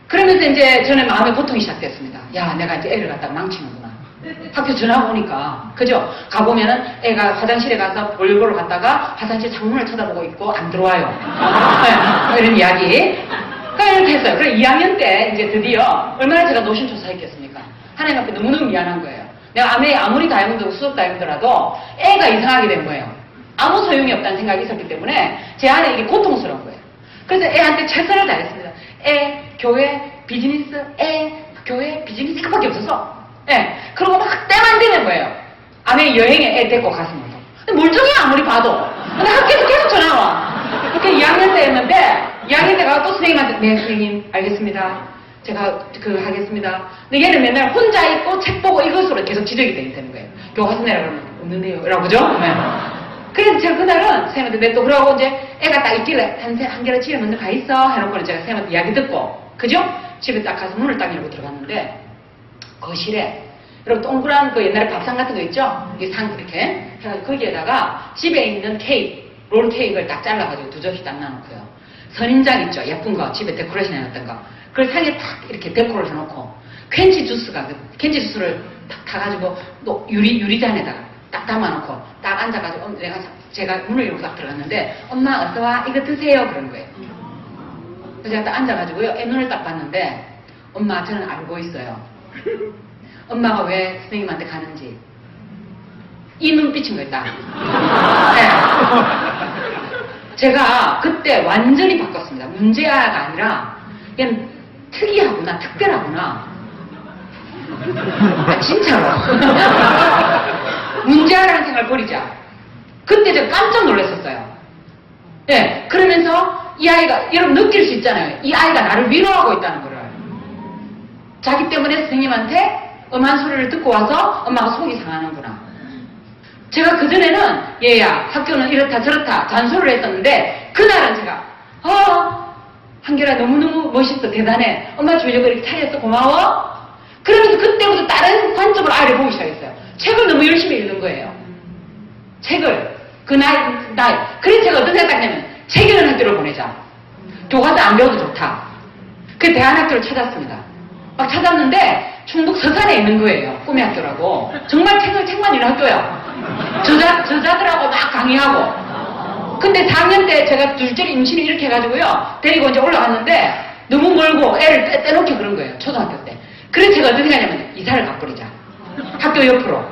그러면서 이제 저는 마음의 고통이 시작됐습니다. 야, 내가 이제 애를 갖다가 망치는구나. 학교 전화가 오니까. 그죠? 가보면은 애가 화장실에 가서 볼보러 갔다가 화장실 창문을 쳐다보고 있고 안 들어와요. 네. 이런 이야기. 그러니까 이렇게 했어요. 그래서 2학년 때 이제 드디어 얼마나 제가 노심초사했겠습니까? 하나님 앞에 너무너무 미안한 거예요. 내가 아무리 다이아몬드고 수석 다이아몬드라도 애가 이상하게 된 거예요. 아무 소용이 없다는 생각이 있었기 때문에 제 안에 이게 고통스러운 거예요. 그래서 애한테 최선을 다했습니다. 애, 교회, 비즈니스, 교회, 비즈니스 이것밖에 없었어. 예. 그러고 막 때만 되는 거예요. 아내 여행에 애 데리고 갔습니다. 근데 멀쩡해 아무리 봐도. 근데 학교에서 계속 전화 와. 그렇게 2학년 때였는데 2학년 때 가서 또 선생님한테 네 선생님 알겠습니다. 제가 하겠습니다. 근데 얘는 맨날 혼자 있고 책 보고 이것으로 계속 지적이 되는 거예요. 교과서 내라 그러면 없는데요. 라고 그죠? 네. 그래서 제가 그날은 선생님한테 내 또 그러고 이제 애가 딱 있길래 한결아 집에 먼저 가 있어 해놓고는 제가 선생님한테 이야기 듣고 그죠? 집에 딱 가서 문을 딱 열고 들어갔는데 거실에 여러분 동그란 그 옛날에 밥상 같은 거 있죠? 이 상 이렇게 해가지고 거기에다가 집에 있는 케이크 롤 케이크를 딱 잘라가지고 2접시 딱 놔놓고요. 선인장 있죠? 예쁜 거 집에 데코레이션 해놨던 거 그걸 상에 딱 이렇게 데코를 해놓고 캔치 주스를 탁 타가지고 또 유리잔에다가 딱 담아놓고 딱 앉아가지고 제가 문을 열고 딱 들어갔는데 엄마 어서와 이거 드세요 그런 거예요. 그래서 제가 딱 앉아가지고요 애 눈을 딱 봤는데 엄마 저는 알고 있어요. 엄마가 왜 선생님한테 가는지 이 눈빛인 거예요 딱. 네. 제가 그때 완전히 바꿨습니다. 문제아가 아니라 그냥 특이하구나 특별하구나. 진짜로. 문제아라는 생각을 버리자. 그때 제가 깜짝 놀랐었어요. 네, 그러면서 이 아이가 여러분 느낄 수 있잖아요. 이 아이가 나를 위로하고 있다는 거를. 자기 때문에 선생님한테 엄한 소리를 듣고 와서 엄마가 속이 상하는구나. 제가 그전에는 얘야 학교는 이렇다 저렇다 잔소리를 했었는데 그날은 제가 한결아 너무너무 멋있어 대단해 엄마 주려고 이렇게 차렸어 고마워 그러면서 그때부터 다른 관점으로 아이를 보기 시작했어요. 책을 너무 열심히 읽는 거예요. 책을 그 나이 그래서 제가 어떤 생각했냐면 책 읽는 학교를 보내자. 교과서 안 배워도 좋다. 그 대안학교를 찾았습니다. 막 찾았는데 충북 서산에 있는 거예요. 꿈의 학교라고. 정말 책만 읽는 학교야. 저자들하고 막 강의하고. 근데 4학년 때 제가 둘째 임신을 이렇게 해가지고요. 데리고 이제 올라갔는데 너무 멀고 애를 떼놓기 그런 거예요. 초등학교 때. 그래서 제가 어떻게 하냐면 이사를 가버리자. 학교 옆으로.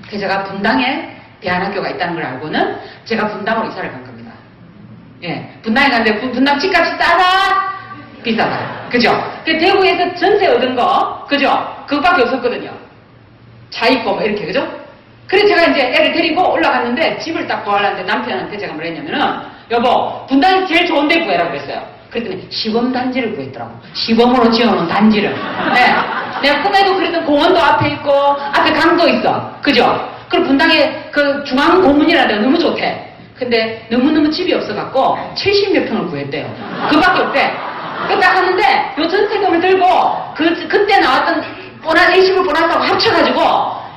그래서 제가 분당에 대안학교가 있다는 걸 알고는 제가 분당으로 이사를 간 겁니다. 예, 분당에 갔는데 분당 집값이 싸다? 비싸다. 그죠? 그 대구에서 전세 얻은 거, 그죠? 그것밖에 없었거든요. 차 있고 뭐 이렇게, 그죠? 그래서 제가 이제 애를 데리고 올라갔는데 집을 딱 구하려는데 남편한테 제가 뭘 했냐면은 여보 분당이 제일 좋은 데 구해라고 그랬어요. 그랬더니 시범단지를 구했더라고. 시범으로 지어놓은 단지를. 네. 내가 꿈에도 그랬던 공원도 앞에 있고 앞에 강도 있어. 그죠? 그리고 분당에 그 중앙공원이라는 데가 너무 좋대. 근데 너무너무 집이 없어갖고 70몇 평을 구했대요. 그밖에 없대. 그 딱 하는데 요 전세금을 들고 그때 나왔던 일시불 보너스하고 합쳐가지고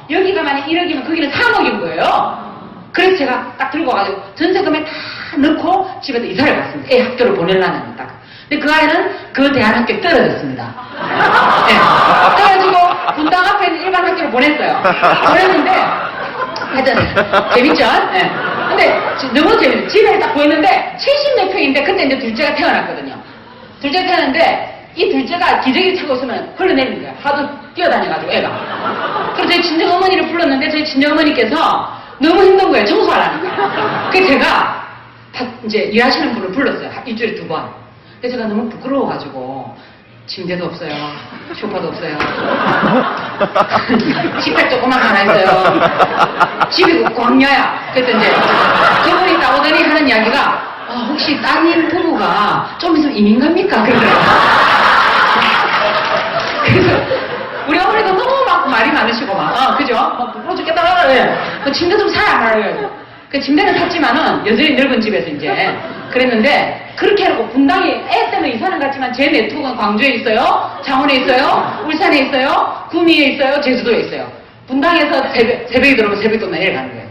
여기가 만약 1억이면 거기는 3억인 거예요. 그래서 제가 딱 들고 와가지고 전세금에 다 넣고 집에서 이사를 갔습니다. 애 학교를 보내려는 딱. 근데 그 아이는 그 대안학교에 떨어졌습니다. 네. 그래가지고 분당 앞에 있는 일반 학교를 보냈어요. 보냈는데 하여튼 재밌죠? 네. 근데 너무 재밌어요. 집에 딱 보였는데 70몇 평인데 그때 이제 둘째가 태어났거든요. 둘째가 태어났는데 이 둘째가 기저귀를 차고 있으면 흘러내리는 거예요. 하도 뛰어다녀가지고 애가. 그래서 저희 친정어머니를 불렀는데 저희 친정어머니께서 너무 힘든 거예요. 청소하라니까. 그래서 제가 이제 일하시는 분을 불렀어요. 일주일에 2번. 근데 제가 너무 부끄러워가지고 침대도 없어요. 소파도 없어요. 식탁 조그만 하나 있어요. 집이 광야야. 그래서 이제 저분이 나오더니 하는 이야기가 혹시 따님 부부가 좀 있으면 이민 갑니까? 그러더라고요. 그래서 우리 어머니도 너무 막 말이 많으시고 막 그죠? 부끄러워 죽겠다. 네. 그 침대 좀 사야 말아요. 그 침대는 샀지만은 여전히 넓은 집에서 이제 그랬는데 그렇게 해놓고 분당이 애 때문에 이사는 갔지만 제 네트워크는 광주에 있어요, 장원에 있어요, 울산에 있어요, 구미에 있어요, 제주도에 있어요. 분당에서 새벽이 들어오면 새벽도 내려가는 거예요.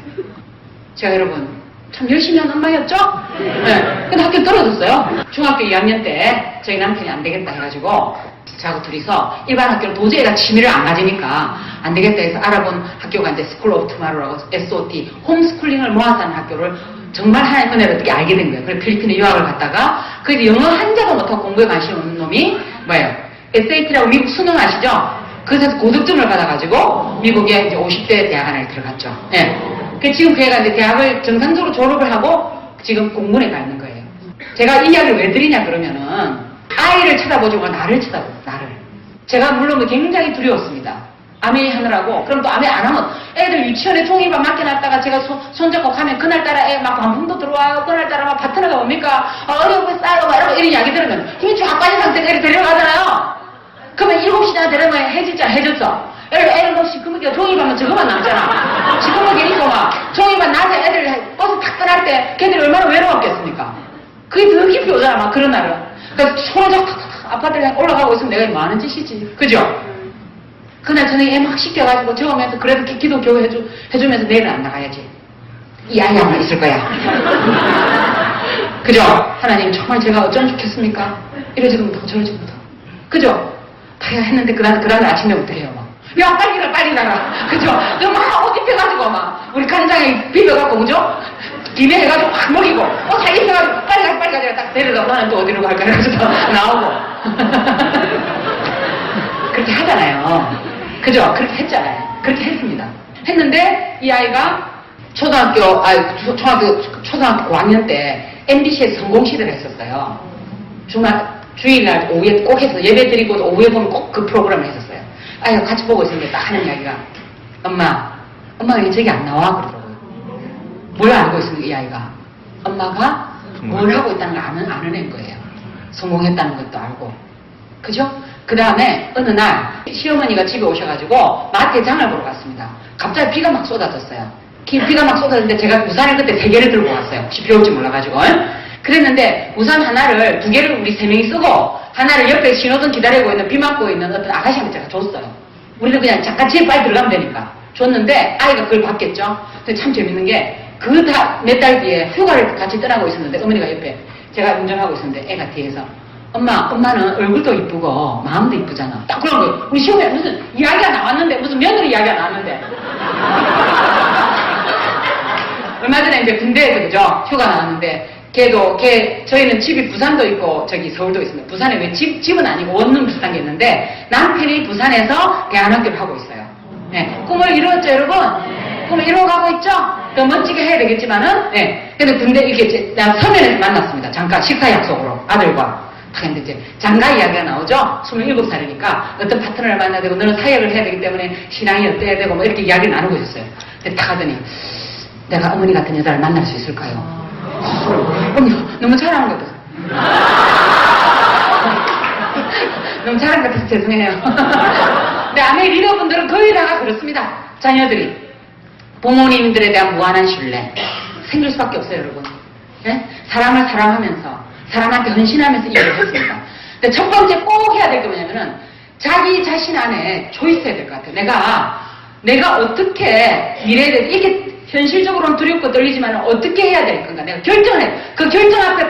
제가 여러분 참 열심히 한 엄마였죠? 네. 근데 학교 떨어졌어요. 중학교 2학년 때 저희 남편이 안 되겠다 해가지고 저하고 둘이서 일반 학교를 도저히 애가 취미를 안 가지니까 안 되겠다 해서 알아본 학교가 이제 스쿨 오브 투마로라고 SOT 홈스쿨링을 모아서 하는 학교를 정말 하나의 은혜를 어떻게 알게 된 거예요. 그래서 필리핀에 유학을 갔다가 그래서 영어 한자도 못하고 공부에 관심이 없는 놈이 뭐예요? SAT라고 미국 수능 아시죠? 그래서 고득점을 받아가지고 미국에 이제 50대 대학원에 들어갔죠. 예. 그 지금 그 애가 이제 대학을 정상적으로 졸업을 하고 지금 공군에 가 있는 거예요. 제가 이 이야기를 왜 드리냐 그러면은 아이를 쳐다보지 말고 나를 쳐다보고 나를. 제가 물론 굉장히 두려웠습니다. 아메이 하느라고. 그럼 또 아메이 안 하면 애들 유치원에 종이밥 맡겨놨다가 제가 손잡고 가면 그날따라 애 막 반품도 들어와요. 그날따라 막 파트너가 뭡니까? 어려워 싸요 막 이런 이야기 들으면 힘이 쫙 빠진 상태에서 애를 데려가잖아요. 그러면 7시나 데려면 해줬어. 애를 뭐 시커멓게 종이밥만 저거만 남잖아. 시커멓게 입고 막 종이밥 낮에 애들 버스 탁 떠날 때 걔들이 얼마나 외로웠겠습니까? 그게 더 깊이 오잖아 막 그런 날은. 그래서 손을 잡고 아파트에 올라가고 있으면 내가 뭐 하는 짓이지. 그죠? 그날 저녁에 애 막 씻겨가지고 저으면서 그래도 기도 겨우 해주면서 내일은 안 나가야지. 이 아이 하나 있을 거야. 그죠? 하나님 정말 제가 어쩌면 좋겠습니까? 이러지도 못하고 저러지도 못하고. 그죠? 다 했는데 그날 아침에부터 해요. 막. 야 빨리 나가. 그죠? 막 옷 입혀가지고 막 우리 간장에 비벼갖고 그죠? 김에 해가지고 확 먹이고 잘 입혀가지고 빨리 가자 딱 데려다 나는 또 어디로 갈까 해서 나오고 그렇게 하잖아요. 그죠? 그렇게 했잖아요. 그렇게 했습니다. 했는데 이 아이가 초등학교 5학년 때 MBC에서 성공시대를 했었어요. 주일날 오후에 꼭 해서 예배 드리고 오후에 보면 꼭 그 프로그램을 했었어요. 아이가 같이 보고 있었는데 딱 하는 이야기가 엄마가 왜 저기 안 나와? 그러더라고요. 뭘 알고 있습니까 이 아이가? 엄마가 뭘 하고 있다는 걸 아는 애인 거예요. 성공했다는 것도 알고. 그죠? 그 다음에 어느 날 시어머니가 집에 오셔가지고 마트에 장을 보러 갔습니다. 갑자기 비가 막 쏟아졌어요. 비가 막 쏟아졌는데 제가 우산을 그때 3개를 들고 왔어요. 혹시 비 올지 몰라가지고. 그랬는데 우산 하나를 2개를 우리 3명이 쓰고 하나를 옆에 신호등 기다리고 있는 비 맞고 있는 어떤 아가씨한테 제가 줬어요. 우리는 그냥 잠깐 집에 빨리 들어가면 되니까. 줬는데 아이가 그걸 받겠죠. 근데 참 재밌는 게 몇 달 뒤에 휴가를 같이 떠나고 있었는데 어머니가 옆에 제가 운전하고 있었는데 애가 뒤에서 엄마는 얼굴도 이쁘고 마음도 이쁘잖아. 딱 그런 거예요. 우리 시험에 무슨 이야기가 나왔는데 무슨 며느리 이야기가 나왔는데 얼마 전에 이제 군대에서 그죠? 휴가 나왔는데 저희는 집이 부산도 있고 저기 서울도 있습니다. 부산에 왜 집은 아니고 원룸 비슷한 게 있는데 남편이 부산에서 대안학교를 하고 있어요. 네. 꿈을 이루었죠 여러분? 꿈을 이루어가고 있죠? 더 멋지게 해야 되겠지만은 근데 군대 이렇게 서면에서 만났습니다. 잠깐 식사 약속으로 아들과 하는데 이제 장가 이야기가 나오죠. 27살이니까 어떤 파트너를 만나야 되고 너는 사역을 해야 되기 때문에 신앙이 어때야 되고 뭐 이렇게 이야기를 나누고 있었어요. 근데 딱 하더니 내가 어머니 같은 여자를 만날 수 있을까요? 어머니 너무 잘하는 것 같아서 너무 잘한 것 같아서 죄송해요. 근데 아메 리더분들은 거의 다가 그렇습니다. 자녀들이 부모님들에 대한 무한한 신뢰 생길 수밖에 없어요, 여러분. 네? 사람을 사랑하면서 사람한테 헌신하면서 일을 했습니다. 근데 첫 번째 꼭 해야 될 게 뭐냐면은 자기 자신 안에 초이스 해야 될 것 같아요. 내가 어떻게 미래에 대해 이게 현실적으로는 두렵고 떨리지만 어떻게 해야 될 건가 내가 결정해. 그 결정 앞에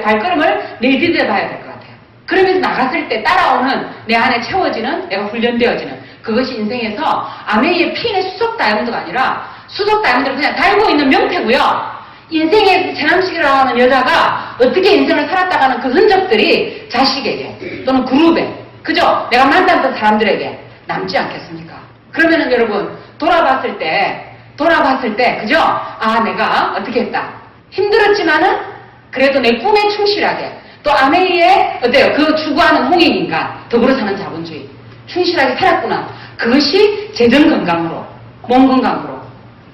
발걸음을 내디뎌 봐야 될 것 같아요. 그러면서 나갔을 때 따라오는 내 안에 채워지는 내가 훈련되어지는 그것이 인생에서 아메이의 핀의 수석 다이아몬드가 아니라 수석 다이아몬드를 그냥 달고 있는 명패고요. 인생의 재남식이라고 하는 여자가 어떻게 인생을 살았다가는 그 흔적들이 자식에게 또는 그룹에 그죠? 내가 만났던 사람들에게 남지 않겠습니까? 그러면은 여러분 돌아봤을 때 그죠? 아 내가 어떻게 했다 힘들었지만은 그래도 내 꿈에 충실하게 또 아메이의 어때요? 그 추구하는 홍익인간 더불어 사는 자본주의 충실하게 살았구나. 그것이 재정 건강으로 몸 건강으로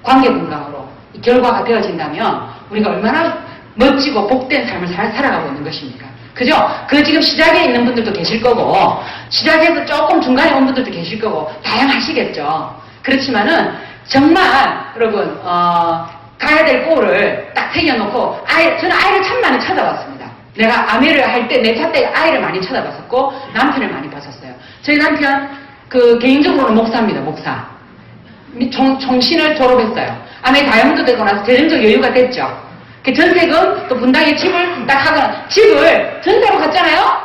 관계 건강으로 이 결과가 되어진다면 우리가 얼마나 멋지고 복된 삶을 살아가고 있는 것입니까? 그죠? 그 지금 시작에 있는 분들도 계실 거고 시작에서 조금 중간에 온 분들도 계실 거고 다양하시겠죠. 그렇지만은 정말 여러분 가야 될 골을 딱 새겨놓고 저는 아이를 참 많이 찾아봤습니다. 내가 아메를 할 때 내 차 때 아이를 많이 찾아봤었고 남편을 많이 봤었어요. 저희 남편 그 개인적으로는 목사입니다. 목사. 총신을 졸업했어요. 아메 다이아몬드 되고 나서 재정적 여유가 됐죠. 그 전세금 또 분당에 집을 딱 하거나 집을 전세로 갔잖아요.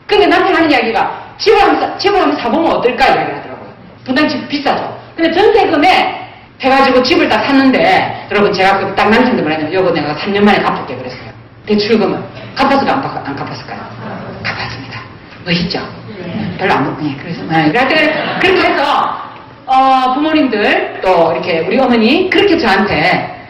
근데 남편 하는 이야기가 집을 한번 사보면 어떨까 이야기를 하더라고요. 분당 집 비싸죠. 근데 전세금에 해가지고 집을 딱 샀는데 여러분 제가 딱 남편도 말했냐면 여보 내가 3년 만에 갚을게 그랬어요. 대출금을 갚았을까 안 갚았을까요? 갚았습니다. 멋있죠? 별로 안 먹네. 그래서 그렇게 해서 부모님들 또 이렇게 우리 어머니 그렇게 저한테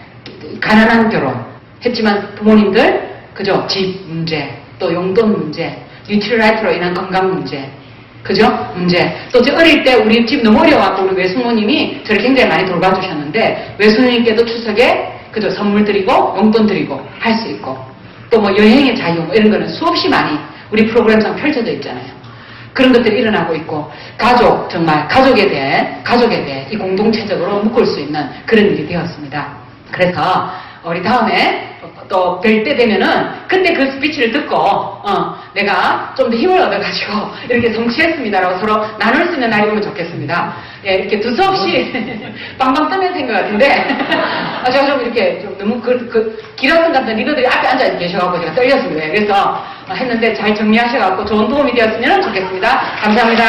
가난한 결혼 했지만 부모님들 그죠? 집 문제 또 용돈 문제 뉴트리라이트로 인한 건강 문제 그죠? 문제 또 저 어릴 때 우리 집 너무 어려워갖고 우리 외숙모님이 저를 굉장히 많이 돌봐주셨는데 외숙모님께도 추석에 그죠? 선물 드리고 용돈 드리고 할 수 있고 또 뭐 여행의 자유 뭐 이런 거는 수없이 많이 우리 프로그램상 펼쳐져 있잖아요. 그런 것들이 일어나고 있고 가족 정말 가족에 대해 이 공동체적으로 묶을 수 있는 그런 일이 되었습니다. 그래서 우리 다음에 또 뵐 때 되면은 그때 그 스피치를 듣고 내가 좀 더 힘을 얻어가지고 이렇게 성취했습니다라고 서로 나눌 수 있는 날이 오면 좋겠습니다. 예, 이렇게 두서없이 빵빵 뜨면서 한 것 같은데 제가 좀 이렇게 좀 너무 길었던 같은 리더들이 앞에 앉아 계셔가지고 제가 떨렸습니다. 그래서 했는데 잘 정리하셔가지고 좋은 도움이 되었으면 좋겠습니다. 감사합니다.